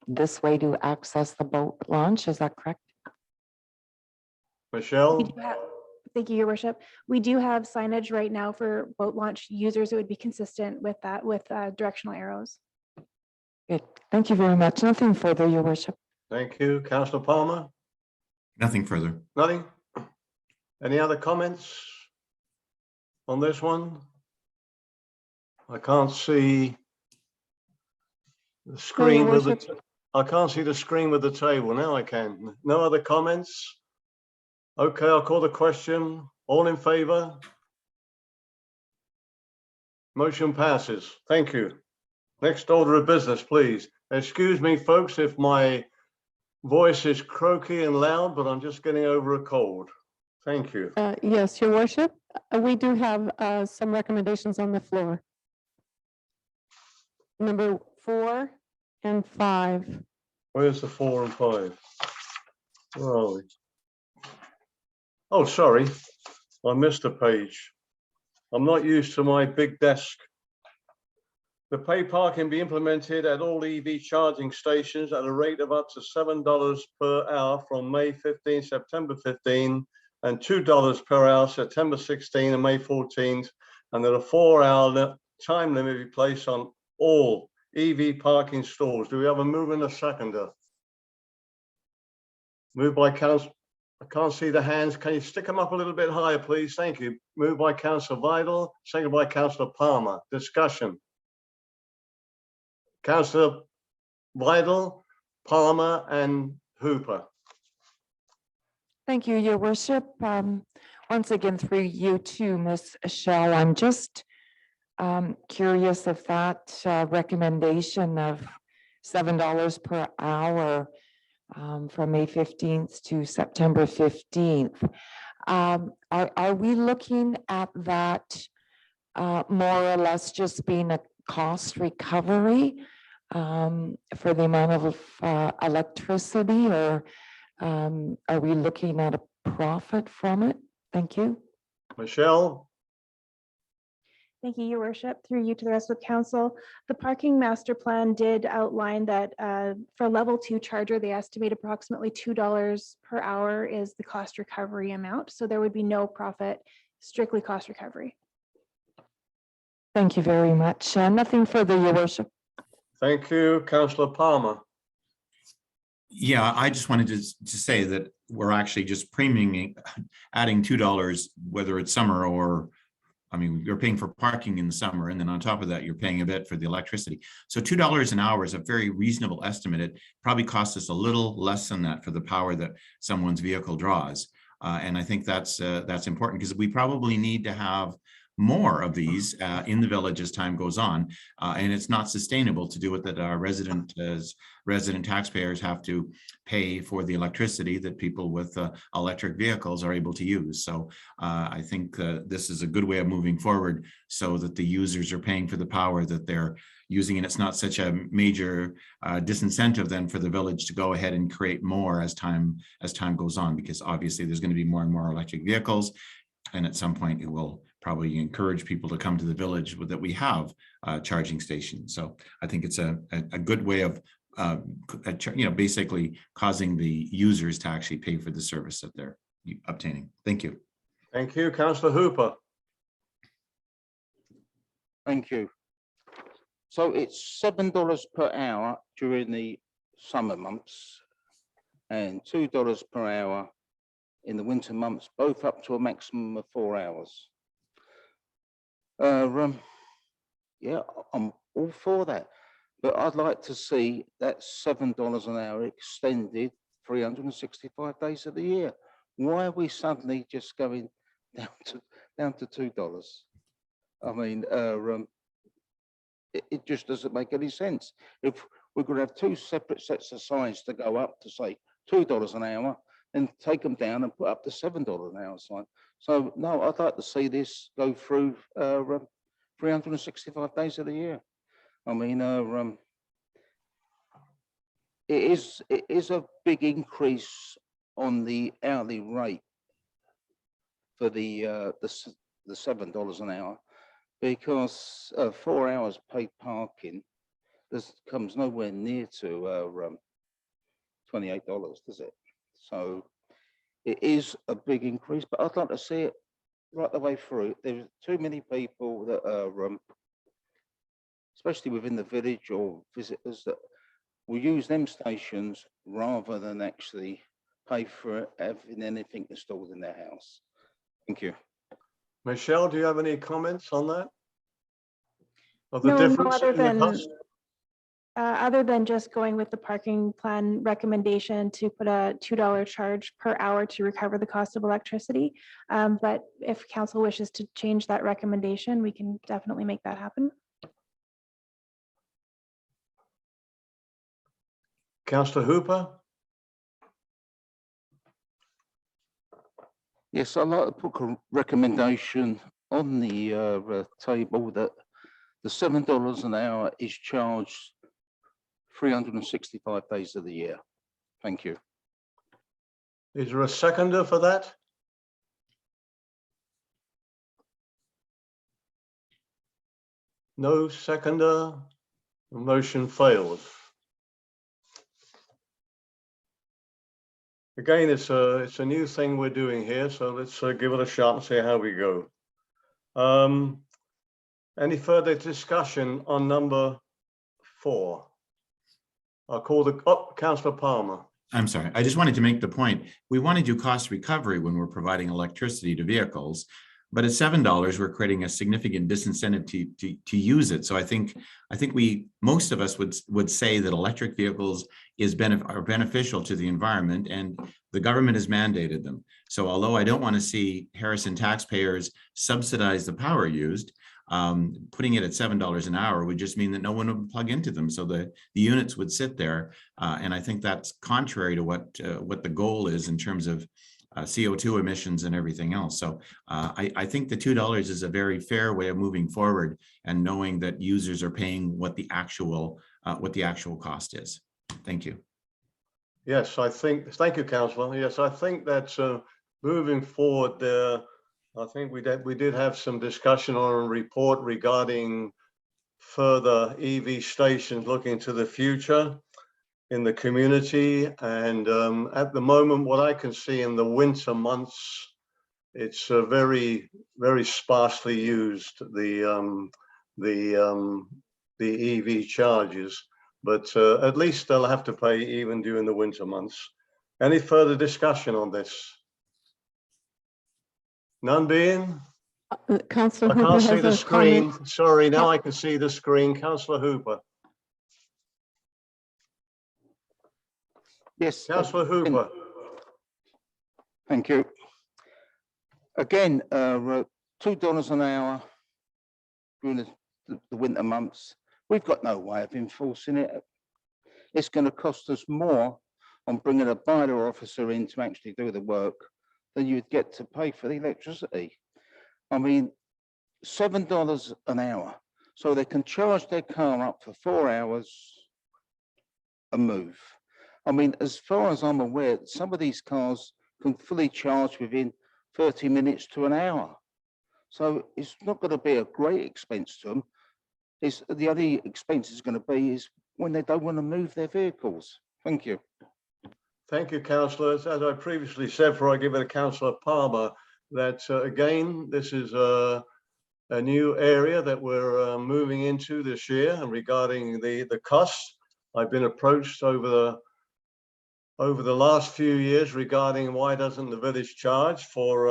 this way to access the boat launch. Is that correct? Michelle? Thank you, Your Worship. We do have signage right now for boat launch users. It would be consistent with that, with directional arrows. Good. Thank you very much. Nothing further, Your Worship. Thank you. Councillor Palmer? Nothing further. Nothing? Any other comments on this one? I can't see the screen with the, I can't see the screen with the table. Now I can. No other comments? Okay, I'll call the question. All in favor? Motion passes. Thank you. Next order of business, please. Excuse me, folks, if my voice is croaky and loud, but I'm just getting over a cold. Thank you. Yes, Your Worship, we do have some recommendations on the floor. Number 4 and 5. Where's the 4 and 5? Where are we? Oh, sorry, I missed a page. I'm not used to my big desk. The pay parking be implemented at all EV charging stations at a rate of up to $7 per hour from May 15, September 15, and $2 per hour, September 16 and May 14th, and that a 4-hour time limit be placed on all EV parking stalls. Do we have a mover and a seconder? Moved by Council. I can't see the hands. Can you stick them up a little bit higher, please? Thank you. Moved by Councillor Vidal, seconded by Councillor Palmer. Discussion. Councillor Vidal, Palmer, and Hooper. Thank you, Your Worship. Once again, through you too, Ms. Shell, I'm just curious if that recommendation of $7 per hour from May 15th to September 15th. Are we looking at that more or less just being a cost recovery for the amount of electricity, or are we looking at a profit from it? Thank you. Michelle? Thank you, Your Worship. Through you to the rest of council. The parking master plan did outline that for level 2 charger, they estimate approximately $2 per hour is the cost recovery amount. So there would be no profit, strictly cost recovery. Thank you very much. Nothing further, Your Worship. Thank you. Councillor Palmer? Yeah, I just wanted to say that we're actually just premiuming, adding $2, whether it's summer or, I mean, you're paying for parking in the summer, and then on top of that, you're paying a bit for the electricity. So $2 an hour is a very reasonable estimate. It probably costs us a little less than that for the power that someone's vehicle draws. And I think that's important because we probably need to have more of these in the village as time goes on. And it's not sustainable to do it that our resident taxpayers have to pay for the electricity that people with electric vehicles are able to use. So I think this is a good way of moving forward so that the users are paying for the power that they're using, and it's not such a major disincentive then for the village to go ahead and create more as time goes on, because obviously there's going to be more and more electric vehicles, and at some point it will probably encourage people to come to the village that we have charging stations. So I think it's a good way of basically causing the users to actually pay for the service that they're obtaining. Thank you. Thank you. Councillor Hooper? Thank you. So it's $7 per hour during the summer months and $2 per hour in the winter months, both up to a maximum of 4 hours. Yeah, I'm all for that, but I'd like to see that $7 an hour extended 365 days of the year. Why are we suddenly just going down to $2? I mean, it just doesn't make any sense. If we're going to have two separate sets of signs to go up to say $2 an hour, and take them down and put up the $7 an hour sign. So no, I'd like to see this go through 365 days of the year. I mean, it is a big increase on the hourly rate for the $7 an hour, because 4 hours paid parking comes nowhere near to $28, does it? So it is a big increase, but I'd like to see it right the way through. There's too many people that are, especially within the village or visitors, that will use them stations rather than actually pay for having anything installed in their house. Thank you. Michelle, do you have any comments on that? Of the No, difference in the cost? Other than just going with the parking plan recommendation to put a $2 charge per hour to recover the cost of electricity. But if council wishes to change that recommendation, we can definitely make that happen. Councillor Hooper? Yes, I'd like to put a recommendation on the table that the $7 an hour is charged 365 days of the year. Thank you. Is there a seconder for that? No seconder. The motion fails. Again, it's a new thing we're doing here, so let's give it a shot and see how we go. Any further discussion on number 4? I'll call Councillor Palmer. I'm sorry. I just wanted to make the point. We want to do cost recovery when we're providing electricity to vehicles, but at $7, we're creating a significant disincentive to use it. So I think most of us would say that electric vehicles are beneficial to the environment, and the government has mandated them. So although I don't want to see Harrison taxpayers subsidize the power used, putting it at $7 an hour would just mean that no one would plug into them. So the units would sit there. And I think that's contrary to what the goal is in terms of CO2 emissions and everything else. So I think the $2 is a very fair way of moving forward and knowing that users are paying what the actual cost is. Thank you. Yes, thank you, Councillor. Yes, I think that's moving forward there, I think we did have some discussion on a report regarding further EV stations looking to the future in the community. And at the moment, what I can see in the winter months, it's very, very sparsely used, the EV charges, but at least they'll have to pay even during the winter months. Any further discussion on this? None being? Councillor I Hooper can't see has the a screen. comment. Sorry, now I can see the screen. Councillor Hooper. Yes. Councillor Hooper. Thank you. Again, $2 an hour during the winter months. We've got no way of enforcing it. It's going to cost us more on bringing a bylaw officer in to actually do the work than you'd get to pay for the electricity. I mean, $7 an hour. So they can charge their car up for 4 hours and move. I mean, as far as I'm aware, some of these cars can fully charge within 30 minutes to an hour. So it's not going to be a great expense to them. It's, the only expense is going to be is when they don't want to move their vehicles. Thank you. Thank you, councillors. As I previously said, before I give it to Councillor Palmer, that again, this is a new area that we're moving into this year, and regarding the costs, I've been approached over the last few years regarding why doesn't the village charge for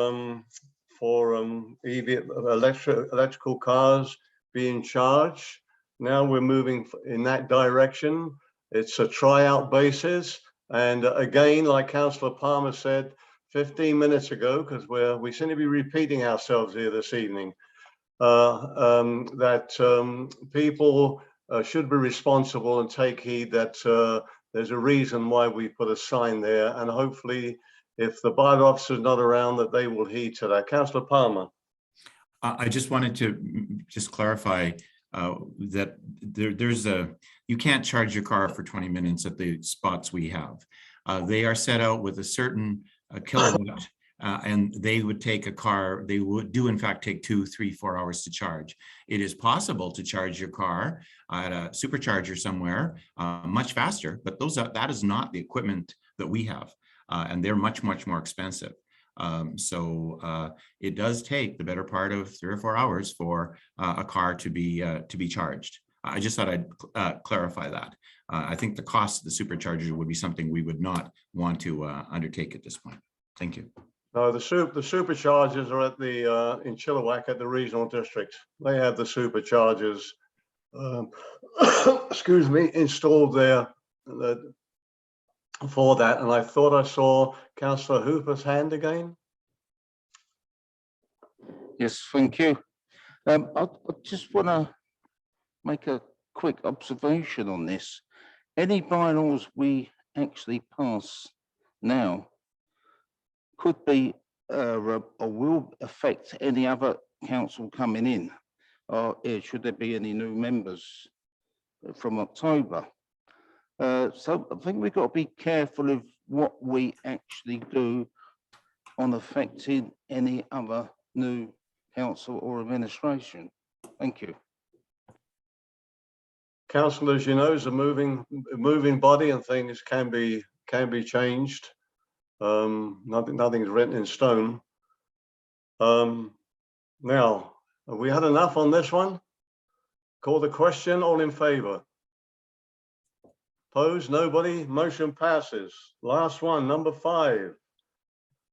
EV electrical cars being charged. Now we're moving in that direction. It's a tryout basis. And again, like Councillor Palmer said 15 minutes ago, because we seem to be repeating ourselves here this evening, that people should be responsible and take heed that there's a reason why we put a sign there, and hopefully if the bylaw officer is not around, that they will heed to that. Councillor Palmer. I just wanted to just clarify that you can't charge your car for 20 minutes at the spots we have. They are set out with a certain kilowatt, and they would take a car, they do in fact take 2, 3, 4 hours to charge. It is possible to charge your car at a supercharger somewhere much faster, but that is not the equipment that we have, and they're much more expensive. So it does take the better part of 3 or 4 hours for a car to be charged. I just thought I'd clarify that. I think the cost of the supercharger would be something we would not want to undertake at this point. Thank you. No, the superchargers are at the in Chilliwack at the regional district. They have the superchargers, excuse me, installed there for that. And I thought I saw Councillor Hooper's hand again. Yes, thank you. I just want to make a quick observation on this. Any bylaws we actually pass now could be or will affect any other council coming in, or should there be any new members from October. So I think we've got to be careful of what we actually do on affecting any other new council or administration. Thank you. Council, as you know, is a moving body, and things can be changed. Nothing's written in stone. Now, have we had enough on this one? Call the question. All in favour? Opposed? Nobody? Motion passes. Last one, number 5.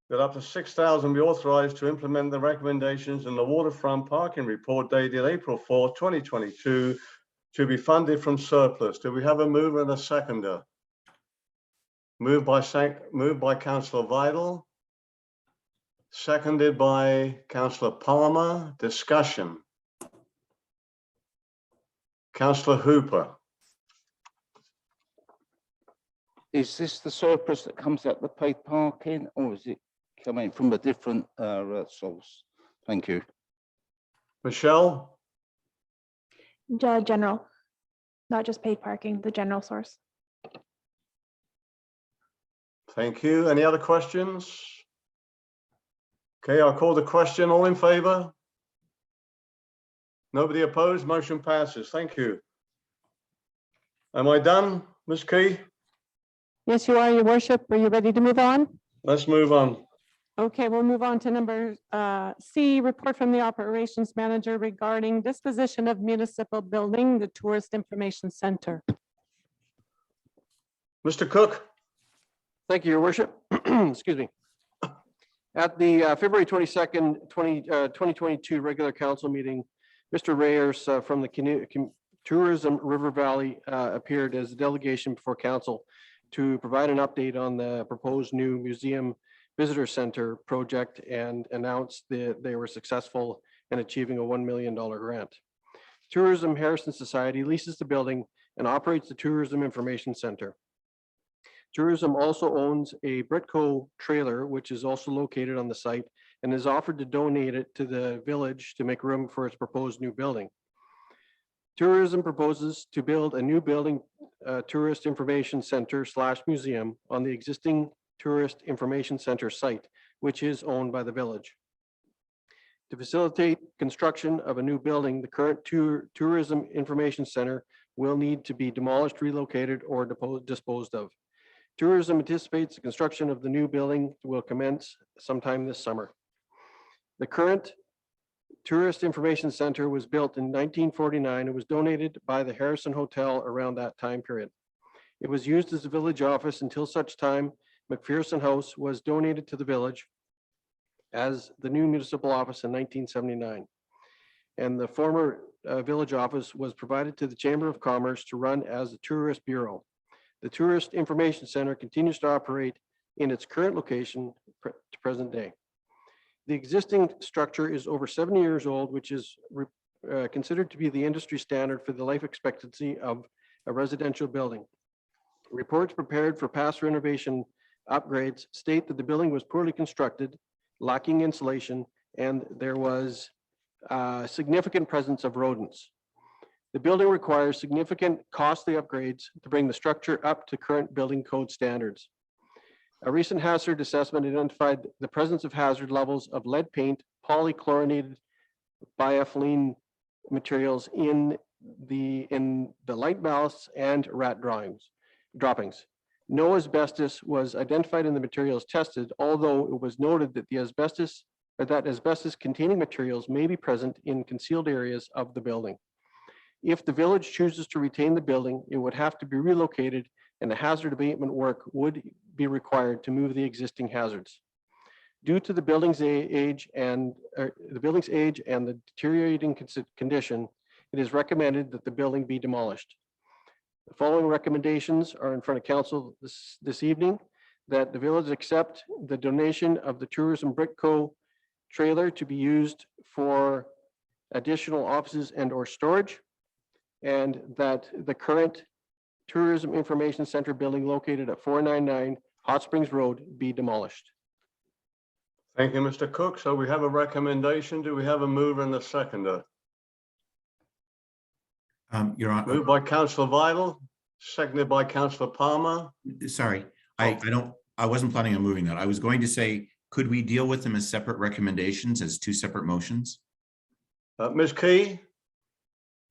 That up to 6,000 be authorised to implement the recommendations in the waterfront parking report dated April 4, 2022, to be funded from surplus. Do we have a mover and a seconder? Moved by Councillor Vidal, seconded by Councillor Palmer. Discussion. Councillor Hooper. Is this the surplus that comes out the paid parking, or is it coming from a different source? Thank you. Michelle. General, not just paid parking, the general source. Thank you. Any other questions? Okay, I'll call the question. All in favor? Nobody opposed? Motion passes. Thank you. Am I done, Ms. Key? Yes, you are, your worship. Are you ready to move on? Let's move on. Okay, we'll move on to number C, report from the operations manager regarding disposition of municipal building, the Tourist Information Center. Mr. Cook? Thank you, your worship. Excuse me. At the February 22nd, 2022 regular council meeting, Mr. Reyes from the Tourism River Valley appeared as a delegation before council to provide an update on the proposed new museum visitor center project and announced that they were successful in achieving a $1 million grant. Tourism Harrison Society leases the building and operates the Tourism Information Center. Tourism also owns a Britco trailer, which is also located on the site and has offered to donate it to the village to make room for its proposed new building. Tourism proposes to build a new building, Tourist Information Center / museum on the existing Tourist Information Center site, which is owned by the village. To facilitate construction of a new building, the current Tourism Information Center will need to be demolished, relocated, or disposed of. Tourism anticipates the construction of the new building will commence sometime this summer. The current Tourist Information Center was built in 1949 and was donated by the Harrison Hotel around that time period. It was used as a village office until such time McPherson House was donated to the village as the new municipal office in 1979. And the former village office was provided to the Chamber of Commerce to run as a tourist bureau. The Tourist Information Center continues to operate in its current location to present day. The existing structure is over 70 years old, which is considered to be the industry standard for the life expectancy of a residential building. Reports prepared for past renovation upgrades state that the building was poorly constructed, lacking insulation, and there was a significant presence of rodents. The building requires significant costly upgrades to bring the structure up to current building code standards. A recent hazard assessment identified the presence of hazard levels of lead paint, polychlorinated biethylene materials in the light ballasts and rat droppings. No asbestos was identified in the materials tested, although it was noted that asbestos containing materials may be present in concealed areas of the building. If the village chooses to retain the building, it would have to be relocated and the hazard abatement work would be required to move the existing hazards. Due to the building's age and the deteriorating condition, it is recommended that the building be demolished. The following recommendations are in front of council this evening: that the village accept the donation of the Tourism Britco trailer to be used for additional offices and or storage, and that the current Tourism Information Center building located at 499 Hot Springs Road be demolished. Thank you, Mr. Cook. So we have a recommendation. Do we have a mover and a seconder? Your Honor, Moved by Councillor Vital, seconded by Councillor Palmer. sorry, I wasn't planning on moving that. I was going to say, could we deal with them as separate recommendations, as two separate motions? Ms. Key?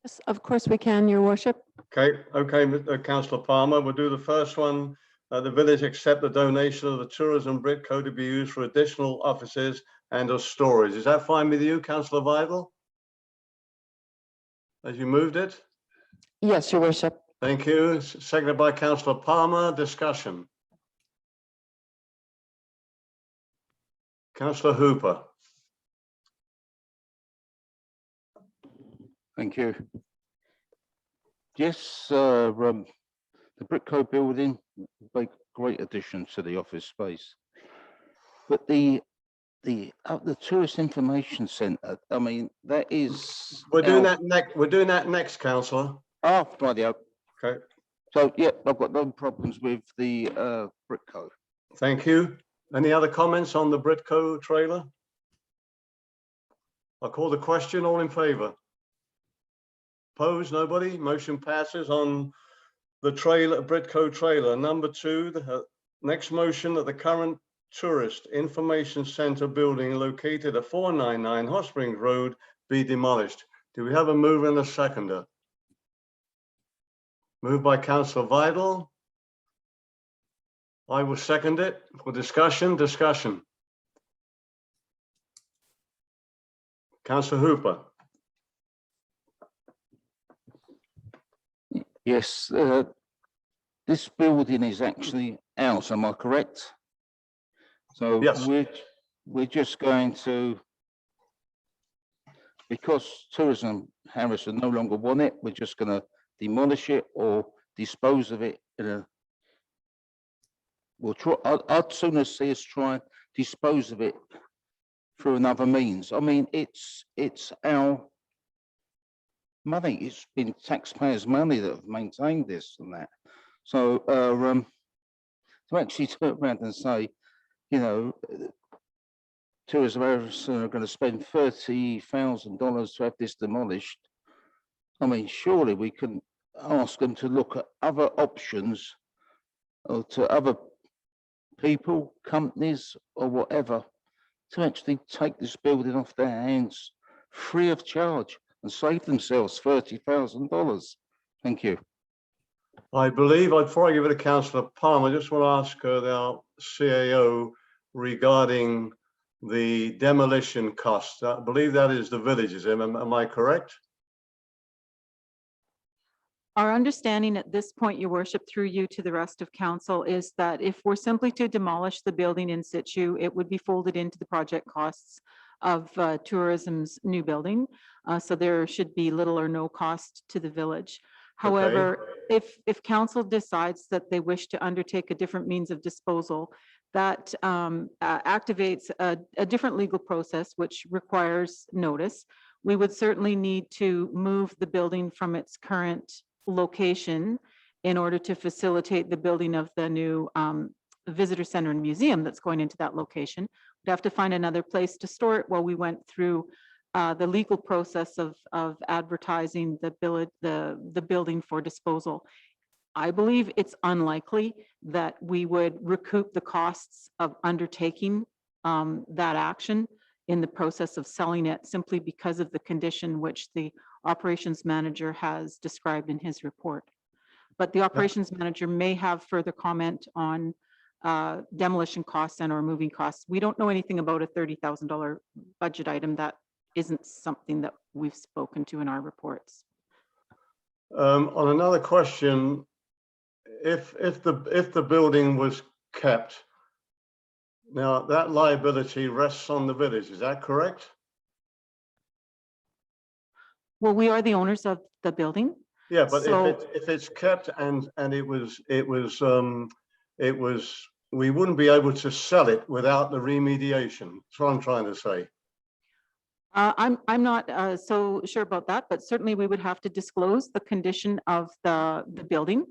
Yes, of course we can, your worship. Okay, Councillor Palmer, we'll do the first one. The village accept the donation of the Tourism Britco to be used for additional offices and or storage. Is that fine with you, Councillor Vital? As you moved it? Yes, your worship. Thank you. Seconded by Councillor Palmer. Discussion. Councillor Hooper. Thank you. Yes, the Britco building, make great addition to the office space. But the Tourist Information Centre, I mean, that is. We're doing that next. We're doing that next, Councillor. Oh, bloody hell. Okay. So, yeah, I've got no problems with the Britco. Thank you. Any other comments on the Britco trailer? I'll call the question. All in favour? Opposed? Nobody? Motion passes on the trailer, Britco trailer. Number 2, the next motion that the current Tourist Information Center building located at 499 Hot Springs Road be demolished. Do we have a mover and a seconder? Moved by Councillor Vidal. I will second it for discussion. Councillor Hooper. Yes, this building is actually ours, am I correct? So Yes. we're just going to, because Tourism Harrison no longer want it, we're just going to demolish it or dispose of it in a, we'll try, I'd sooner see us try and dispose of it through another means. I mean, it's our money, it's been taxpayers' money that have maintained this and that. So to actually turn around and say, you know, Tourism Harrison are going to spend $30,000 to have this demolished. I mean, surely we can ask them to look at other options or to other people, companies or whatever to actually take this building off their hands free of charge and save themselves $30,000. Thank you. I believe, before I give it to Councillor Palmer, I just want to ask our CAO regarding the demolition costs. I believe that is the villages. Am I correct? Our understanding at this point, Your Worship, through you to the rest of council, is that if we're simply to demolish the building in situ, it would be folded into the project costs of tourism's new building. So there should be little or no cost to the village. However, if council decides that they wish to undertake a different means of disposal, that activates a different legal process, which requires notice. We would certainly need to move the building from its current location in order to facilitate the building of the new visitor center and museum that's going into that location. We'd have to find another place to store it while we went through the legal process of advertising the building for disposal. I believe it's unlikely that we would recoup the costs of undertaking that action in the process of selling it, simply because of the condition which the operations manager has described in his report. But the operations manager may have further comment on demolition costs and or moving costs. We don't know anything about a $30,000 budget item. That isn't something that we've spoken to in our reports. On another question, if the building was kept, now that liability rests on the village, is that correct? Well, we are the owners of the building. Yeah, but So- if it's kept and we wouldn't be able to sell it without the remediation. That's what I'm trying to say. I'm not so sure about that, but certainly we would have to disclose the condition of the building.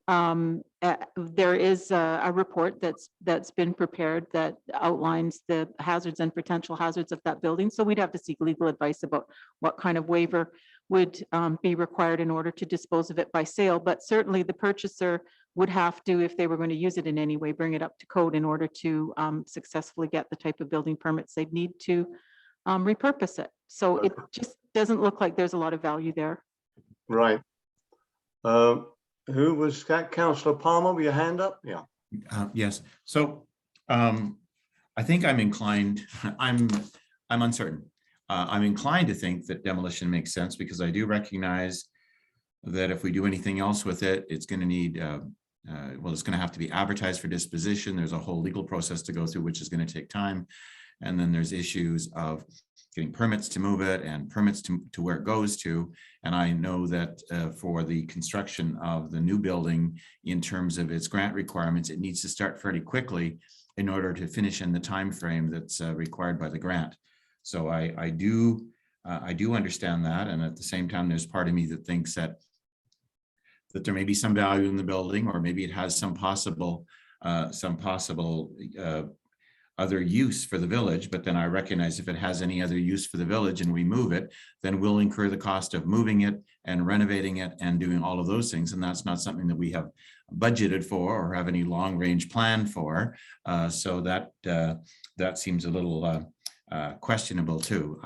There is a report that's been prepared that outlines the hazards and potential hazards of that building. So we'd have to seek legal advice about what kind of waiver would be required in order to dispose of it by sale. But certainly the purchaser would have to, if they were going to use it in any way, bring it up to code in order to successfully get the type of building permits they'd need to repurpose it. So it just doesn't look like there's a lot of value there. Right. Who was that? Councillor Palmer, with your hand up? Yeah. Yes. So I think I'm inclined, I'm uncertain. I'm inclined to think that demolition makes sense because I do recognize that if we do anything else with it, it's going to need, well, it's going to have to be advertised for disposition. There's a whole legal process to go through, which is going to take time. And then there's issues of getting permits to move it and permits to where it goes to. And I know that for the construction of the new building, in terms of its grant requirements, it needs to start fairly quickly in order to finish in the time frame that's required by the grant. So I do understand that. And at the same time, there's part of me that thinks that there may be some value in the building, or maybe it has some possible other use for the village, but then I recognize if it has any other use for the village and we move it, then we'll incur the cost of moving it and renovating it and doing all of those things. And that's not something that we have budgeted for or have any long range plan for. So that seems a little questionable too.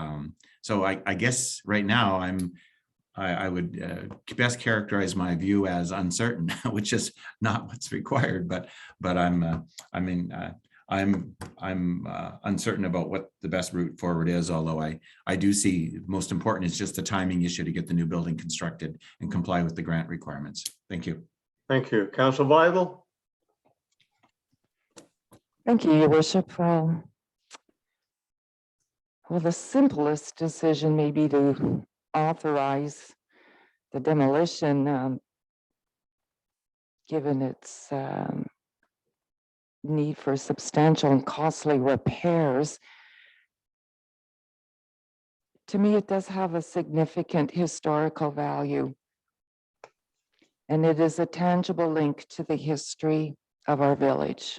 So I guess right now I would best characterize my view as uncertain, which is not what's required, but I'm uncertain about what the best route forward is, although I do see most important is just the timing issue to get the new building constructed and comply with the grant requirements. Thank you. Thank you. Councillor Bible? Thank you, Your Worship. Well, the simplest decision may be to authorize the demolition, given its need for substantial and costly repairs. To me, it does have a significant historical value, and it is a tangible link to the history of our village.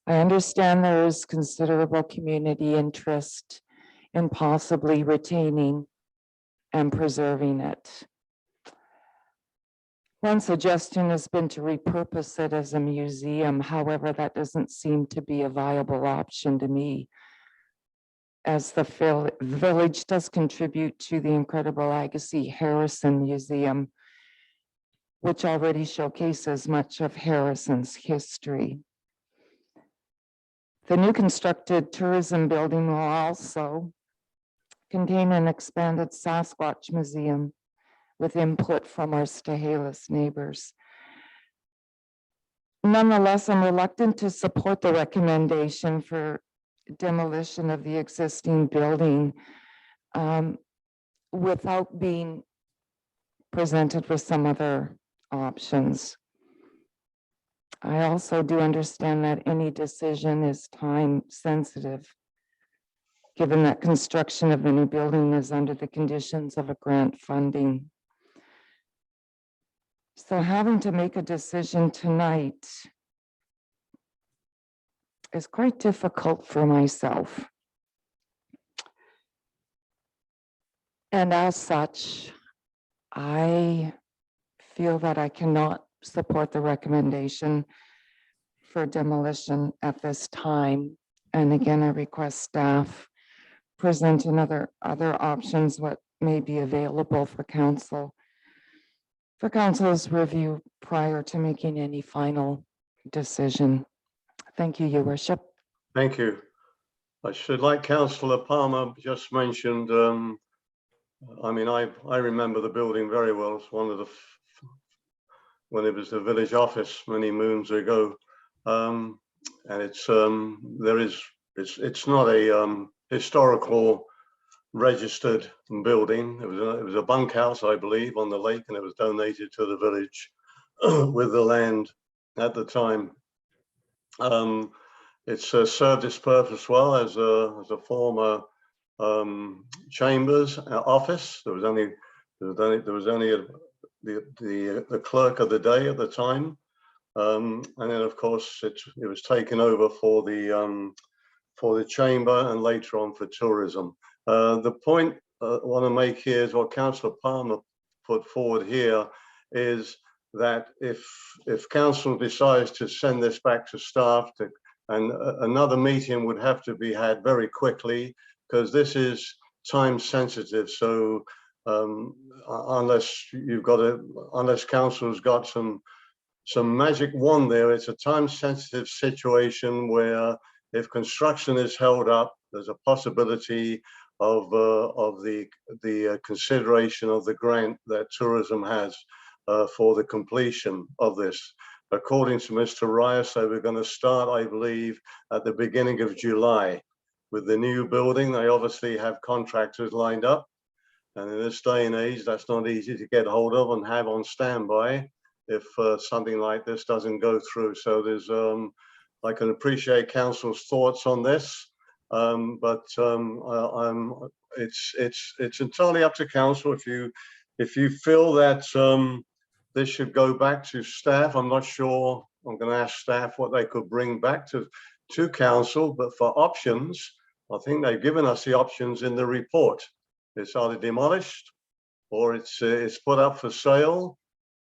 I understand there is considerable community interest in possibly retaining and preserving it. One suggestion has been to repurpose it as a museum. However, that doesn't seem to be a viable option to me, as the village does contribute to the incredible Agassiz Harrison Museum, which already showcases much of Harrison's history. The new constructed tourism building will also contain an expanded Sasquatch museum with input from our Stahelis neighbors. Nonetheless, I'm reluctant to support the recommendation for demolition of the existing building without being presented with some other options. I also do understand that any decision is time sensitive, given that construction of the new building is under the conditions of a grant funding. So having to make a decision tonight is quite difficult for myself. And as such, I feel that I cannot support the recommendation for demolition at this time. And again, I request staff present other options, what may be available for council's review prior to making any final decision. Thank you, Your Worship. Thank you. I should, like Councillor Palmer just mentioned, I mean, I remember the building very well. It's one of the, when it was the village office many moons ago. And it's, it's not a historical registered building. It was a bunkhouse, I believe, on the lake, and it was donated to the village with the land at the time. It's served its purpose well as a former chambers office. There was only the clerk of the day at the time, and then of course it was taken over for the chamber and later on for tourism. The point I want to make here is what Councillor Palmer put forward here is that if council decides to send this back to staff, and another meeting would have to be had very quickly, because this is time sensitive. So unless council's got some magic wand there, it's a time sensitive situation where if construction is held up, there's a possibility of the consideration of the grant that tourism has for the completion of this. According to Mr. Rias, they were going to start, I believe, at the beginning of July with the new building. They obviously have contractors lined up, and in this day and age, that's not easy to get hold of and have on standby if something like this doesn't go through. So there's, I can appreciate council's thoughts on this. It's entirely up to council. If you feel that this should go back to staff, I'm not sure. I'm going to ask staff what they could bring back to to council, but for options, I think they've given us the options in the report. It's either demolished or it's put up for sale,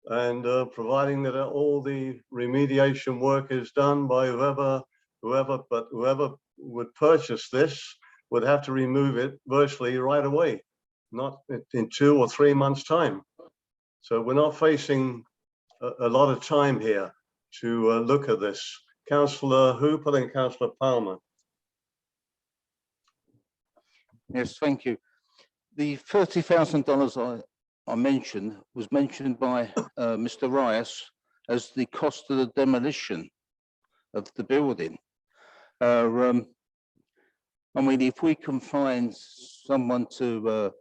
and providing that all the remediation work is done by whoever would purchase this would have to remove it virtually right away, not in 2 or 3 months' time. So we're not facing a lot of time here to look at this. Councillor Hooper and Councillor Palmer. Yes, thank you. The $30,000 I mentioned was mentioned by Mr. Rias as the cost of the demolition of the building. I mean, if we can find someone to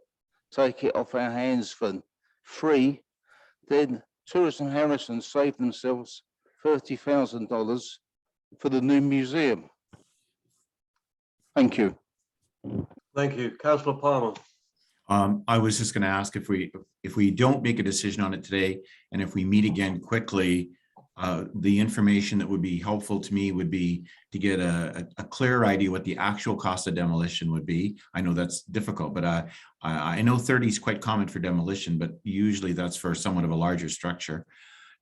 take it off our hands for free, then Tourism Harrison saved themselves $30,000 for the new museum. Thank you. Thank you. Councillor Palmer. I was just going to ask if we don't make a decision on it today, and if we meet again quickly, the information that would be helpful to me would be to get a clear idea what the actual cost of demolition would be. I know that's difficult, but I know 30 is quite common for demolition, but usually that's for somewhat of a larger structure.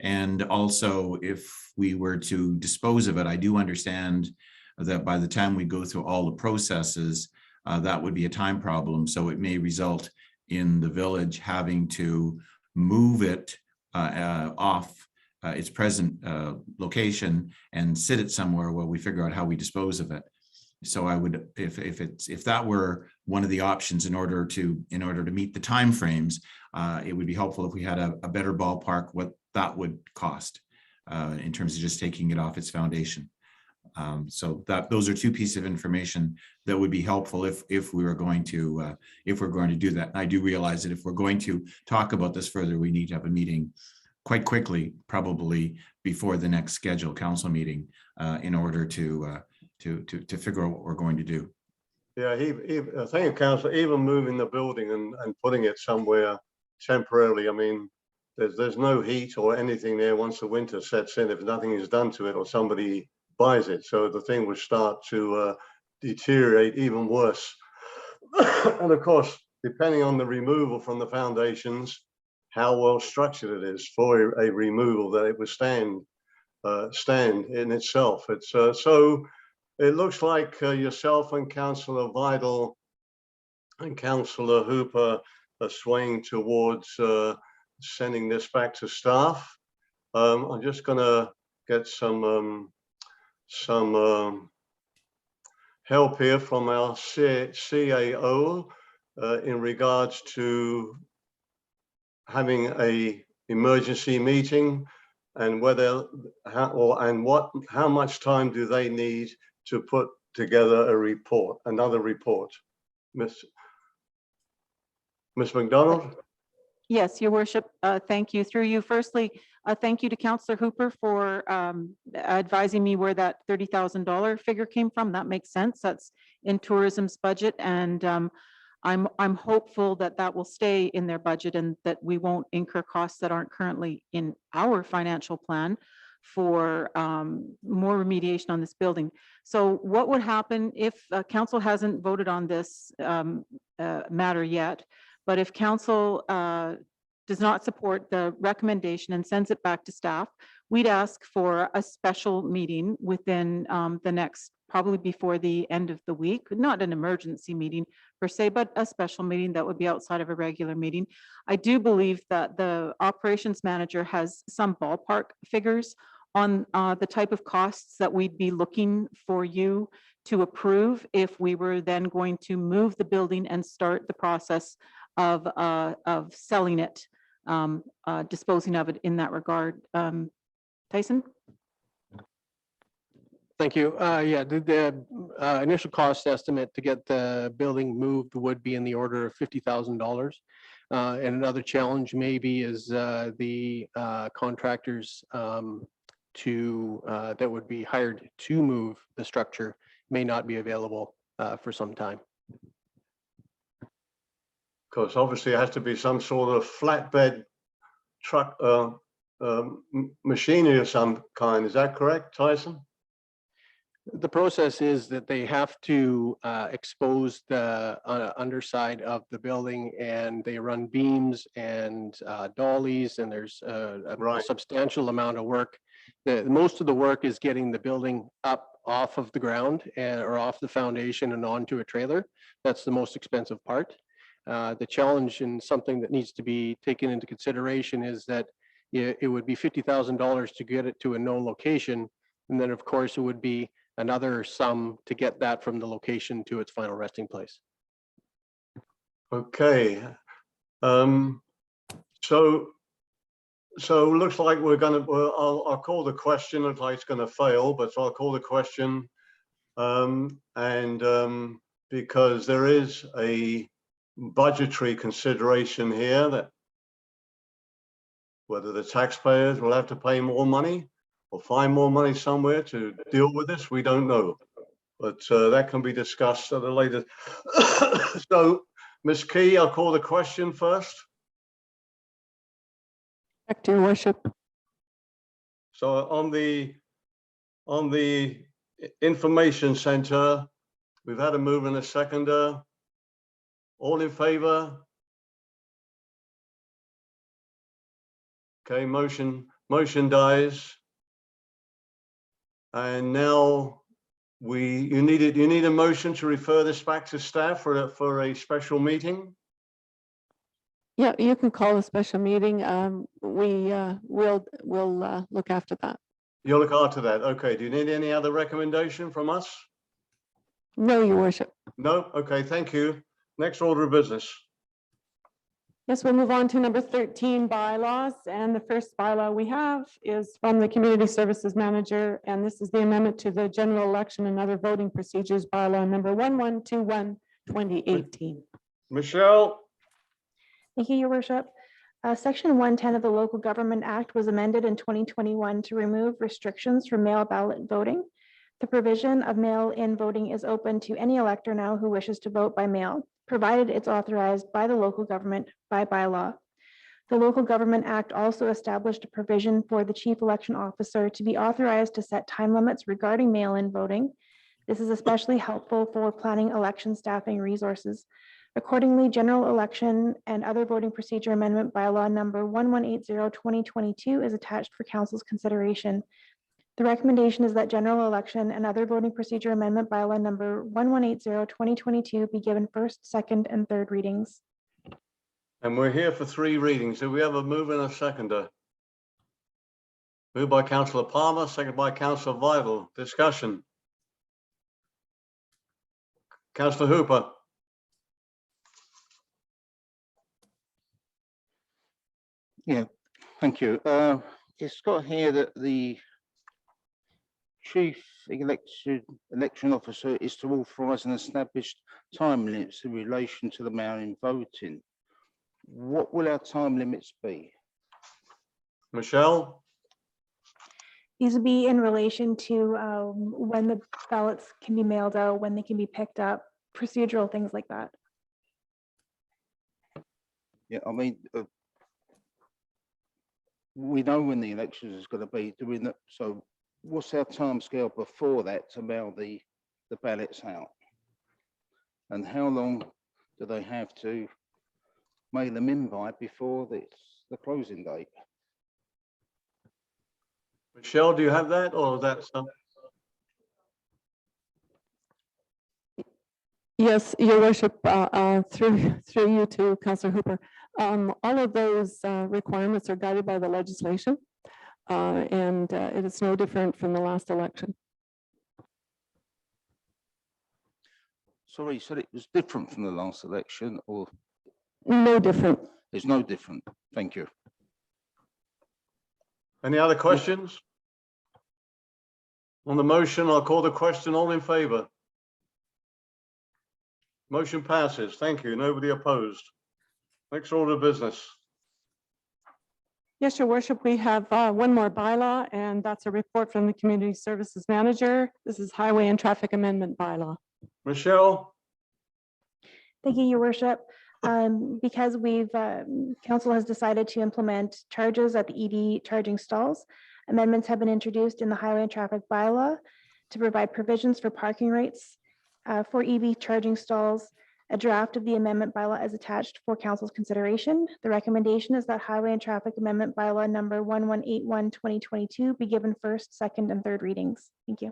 And also, if we were to dispose of it, I do understand that by the time we go through all the processes, that would be a time problem. So it may result in the village having to move it off its present location and sit it somewhere while we figure out how we dispose of it. So I would, if that were one of the options in order to meet the timeframes, it would be helpful if we had a better ballpark what that would cost in terms of just taking it off its foundation. So those are two pieces of information that would be helpful if we were going to do that. And I do realize that if we're going to talk about this further, we need to have a meeting quite quickly, probably before the next scheduled council meeting, in order to figure out what we're going to do. Yeah, thank you, Councillor. Even moving the building and putting it somewhere temporarily, I mean, there's no heat or anything there once the winter sets in, if nothing is done to it or somebody buys it. So the thing will start to deteriorate even worse. And of course, depending on the removal from the foundations, how well structured it is for a removal, that it would stand in itself. It's so it looks like yourself and Councillor Vidal and Councillor Hooper are swaying towards sending this back to staff. I'm just going to get some help here from our CAO in regards to having a emergency meeting, and how much time do they need to put together a report, another report. Miss McDonald? Yes, Your Worship, thank you. Through you, firstly, thank you to Councillor Hooper for advising me where that $30,000 figure came from. That makes sense. That's in tourism's budget, and I'm hopeful that that will stay in their budget and that we won't incur costs that aren't currently in our financial plan for more remediation on this building. So what would happen if council hasn't voted on this matter yet, but if council does not support the recommendation and sends it back to staff, we'd ask for a special meeting within the next, probably before the end of the week, not an emergency meeting per se, but a special meeting that would be outside of a regular meeting. I do believe that the operations manager has some ballpark figures on the type of costs that we'd be looking for you to approve if we were then going to move the building and start the process of selling it, disposing of it in that regard. Tyson? Thank you. Yeah, the initial cost estimate to get the building moved would be in the order of $50,000. And another challenge maybe is the contractors that would be hired to move the structure may not be available for some time. Of course, obviously it has to be some sort of flatbed truck machinery of some kind. Is that correct, Tyson? The process is that they have to expose the underside of the building, and they run beams and dollies, and there's a Right. substantial amount of work. Most of the work is getting the building up off of the ground or off the foundation and onto a trailer. That's the most expensive part. The challenge, and something that needs to be taken into consideration, is that it would be $50,000 to get it to a known location. And then, of course, it would be another sum to get that from the location to its final resting place. Okay. So it looks like we're gonna, well, I'll call the question. Looks like it's gonna fail, but I'll call the question. Because there is a budgetary consideration here that whether the taxpayers will have to pay more money or find more money somewhere to deal with this, we don't know. But that can be discussed at a later. So, Ms. Key, I'll call the question first. Back to your worship. So on the information center, we've had a move and a seconder. All in favor? Okay, motion dies. And now you need a motion to refer this back to staff for a special meeting. Yeah, you can call a special meeting. We'll look after that. You'll look after that. Okay. Do you need any other recommendation from us? No, your worship. No? Okay, thank you. Next order of business. Yes, we'll move on to number 13, bylaws. And the first bylaw we have is from the Community Services Manager. And this is the amendment to the General Election and Other Voting Procedures bylaw number 1121, 2018. Michelle? Thank you, Your Worship. Section 110 of the Local Government Act was amended in 2021 to remove restrictions from mail ballot voting. The provision of mail-in voting is open to any elector now who wishes to vote by mail, provided it's authorized by the local government by bylaw. The Local Government Act also established a provision for the Chief Election Officer to be authorized to set time limits regarding mail-in voting. This is especially helpful for planning election staffing resources. Accordingly, General Election and Other Voting Procedure Amendment Bylaw number 1180/2022 is attached for Council's consideration. The recommendation is that General Election and Other Voting Procedure Amendment Bylaw number 1180/2022 be given first, second, and third readings. And we're here for 3 readings. Do we have a move and a seconder? Moved by Councillor Palmer, second by Councillor Vidal. Discussion. Councillor Hooper. Yeah, thank you. It's got here that the Chief Election Officer is to authorize an established time limits in relation to the mail-in voting. What will our time limits be? Michelle? These would be in relation to when the ballots can be mailed out, when they can be picked up, procedural things like that. Yeah, I mean, we know when the elections is going to be doing that. So what's our time scale before that to mail the ballots out? And how long do they have to mail them in by before the closing date? Michelle, do you have that or is that some? Yes, Your Worship, through you to Councillor Hooper. All of those requirements are guided by the legislation, and it is no different from the last election. Sorry, you said it was different from the last election, or? No different. It's no different. Thank you. Any other questions? On the motion, I'll call the question. All in favor? Motion passes. Thank you. Nobody opposed. Next order of business. Yes, Your Worship, we have one more bylaw, and that's a report from the Community Services Manager. This is Highway and Traffic Amendment Bylaw. Michelle? Thank you, Your Worship. Because council has decided to implement charges at the ED charging stalls, amendments have been introduced in the Highway and Traffic Bylaw to provide provisions for parking rates for EV charging stalls. A draft of the amendment bylaw is attached for council's consideration. The recommendation is that Highway and Traffic Amendment Bylaw number 1181/2022 be given first, second, and third readings. Thank you.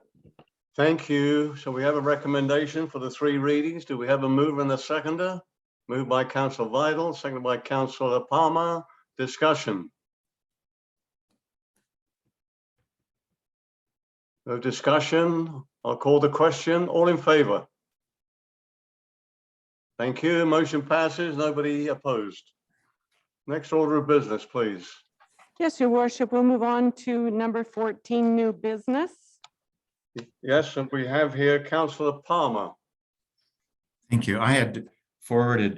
Thank you. So we have a recommendation for the 3 readings. Do we have a mover and a seconder? Moved by Councillor Vidal, seconded by Councillor Palmer. Discussion. No discussion. I'll call the question. All in favor? Thank you. Motion passes. Nobody opposed. Next order of business, please. Yes, your worship, we'll move on to number 14, new business. Yes, and we have here Councillor Palmer. Thank you. I had forwarded,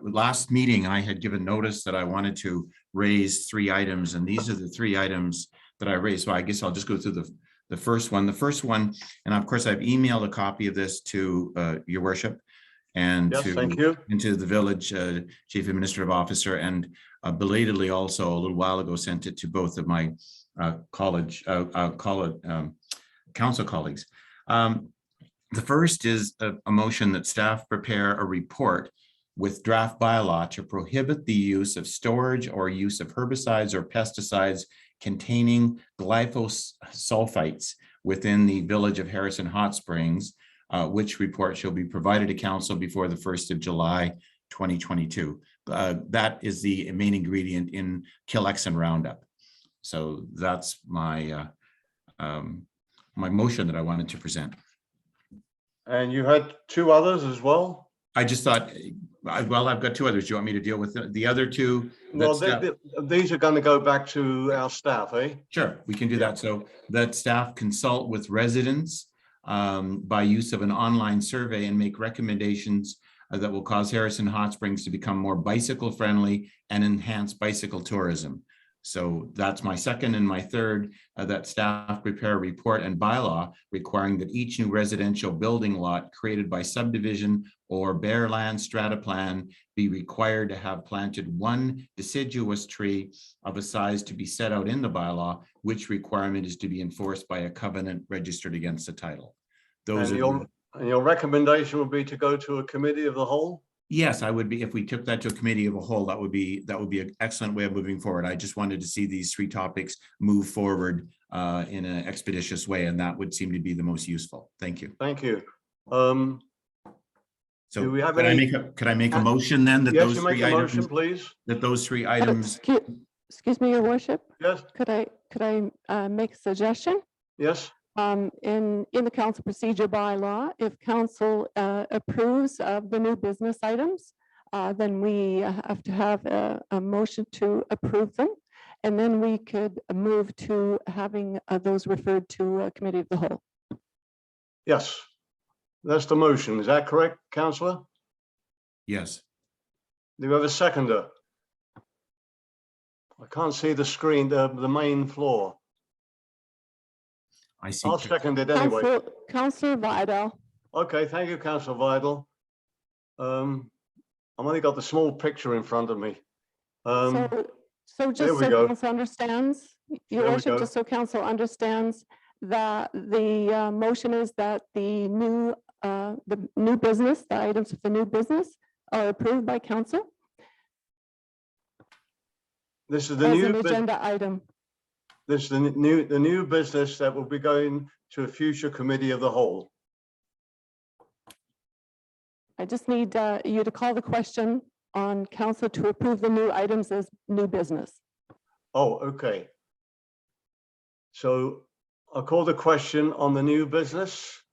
last meeting, I had given notice that I wanted to raise 3 items, and these are the 3 items that I raised. So I guess I'll just go through the first one. The first one, and of course, I've emailed a copy of this to your worship and Yes, thank you. into the village chief administrative officer, and belatedly also a little while ago sent it to both of my council colleagues. The first is a motion that staff prepare a report with draft bylaw to prohibit the use of storage or use of herbicides or pesticides containing glyphosate within the village of Harrison Hot Springs, which report shall be provided to council before the 1st of July, 2022. That is the main ingredient in Kilexin Roundup. So that's my my motion that I wanted to present. And you had 2 others as well? I just thought, well, I've got 2 others. Do you want me to deal with the other 2? Well, these are going to go back to our staff, eh? Sure, we can do that. So that staff consult with residents by use of an online survey and make recommendations that will cause Harrison Hot Springs to become more bicycle friendly and enhance bicycle tourism. So that's my second, and my third, that staff prepare a report and bylaw requiring that each new residential building lot created by subdivision or bare land strata plan be required to have planted 1 deciduous tree of a size to be set out in the bylaw, which requirement is to be enforced by a covenant registered against the title. Those and your recommendation would be to go to a committee of the whole? Yes, I would be. If we took that to a committee of a whole, that would be an excellent way of moving forward. I just wanted to see these 3 topics move forward in an expeditious way, and that would seem to be the most useful. Thank you. Thank you. So do we have could I make a motion then that yes, those you make 3 a items, motion, please. that those 3 items? Excuse me, your worship. Yes. Could I make a suggestion? Yes. In the council procedure bylaw, if council approves of the new business items, then we have to have a motion to approve them. And then we could move to having those referred to a committee of the whole. Yes, that's the motion. Is that correct, councillor? Yes. Do you have a seconder? I can't see the screen, the main floor. I see. I'll second it anyway. Councillor Vidal. Okay, thank you, Councillor Vidal. I've only got the small picture in front of me. So just so council understands, your worship, just so council understands that the motion is that the new business, the items of the new business are approved by council. This is the as new an agenda item. This is the new business that will be going to a future committee of the whole. I just need you to call the question on council to approve the new items as new business. Oh, okay. So I'll call the question on the new business.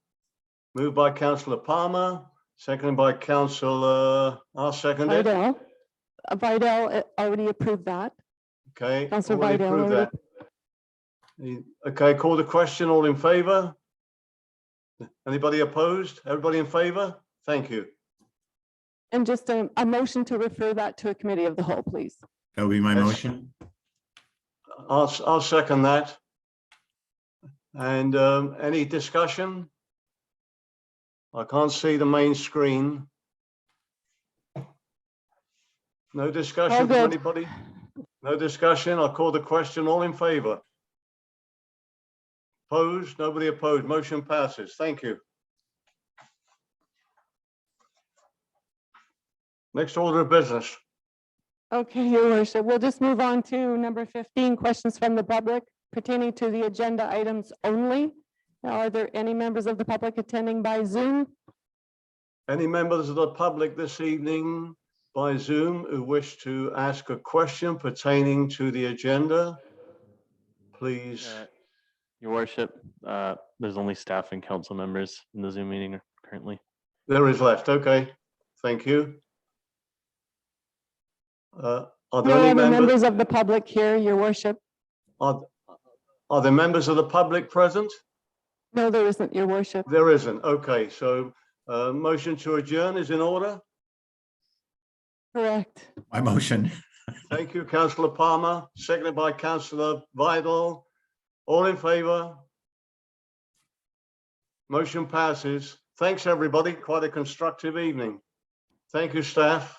Moved by Councillor Palmer, seconded by Councillor, I'll second it. Vidal. Vidal already approved that. Okay. Councillor already Vidal approved already. that. Okay, call the question. All in favor? Anybody opposed? Everybody in favor? Thank you. And just a motion to refer that to a committee of the whole, please. That would be my Yes. motion. I'll second that. And any discussion? I can't see the main screen. No discussion from good. anybody? No discussion. I'll call the question. All in favor? Opposed? Nobody opposed. Motion passes. Thank you. Next order of business. Okay, Your Worship, we'll just move on to number 15, questions from the public pertaining to the agenda items only. Now, are there any members of the public attending by Zoom? Any members of the public this evening by Zoom who wish to ask a question pertaining to the agenda? Please. Your worship, there's only staff and council members in the Zoom meeting currently. There is left. Okay. Thank you. Are there No any other members? members of the public here, Your Worship? Are there members of the public present? No, there isn't, Your Worship. There isn't. Okay, so motion to adjourn is in order. Correct. My motion. Thank you, Councillor Palmer, seconded by Councillor Vidal. All in favor? Motion passes. Thanks, everybody. Quite a constructive evening. Thank you, staff.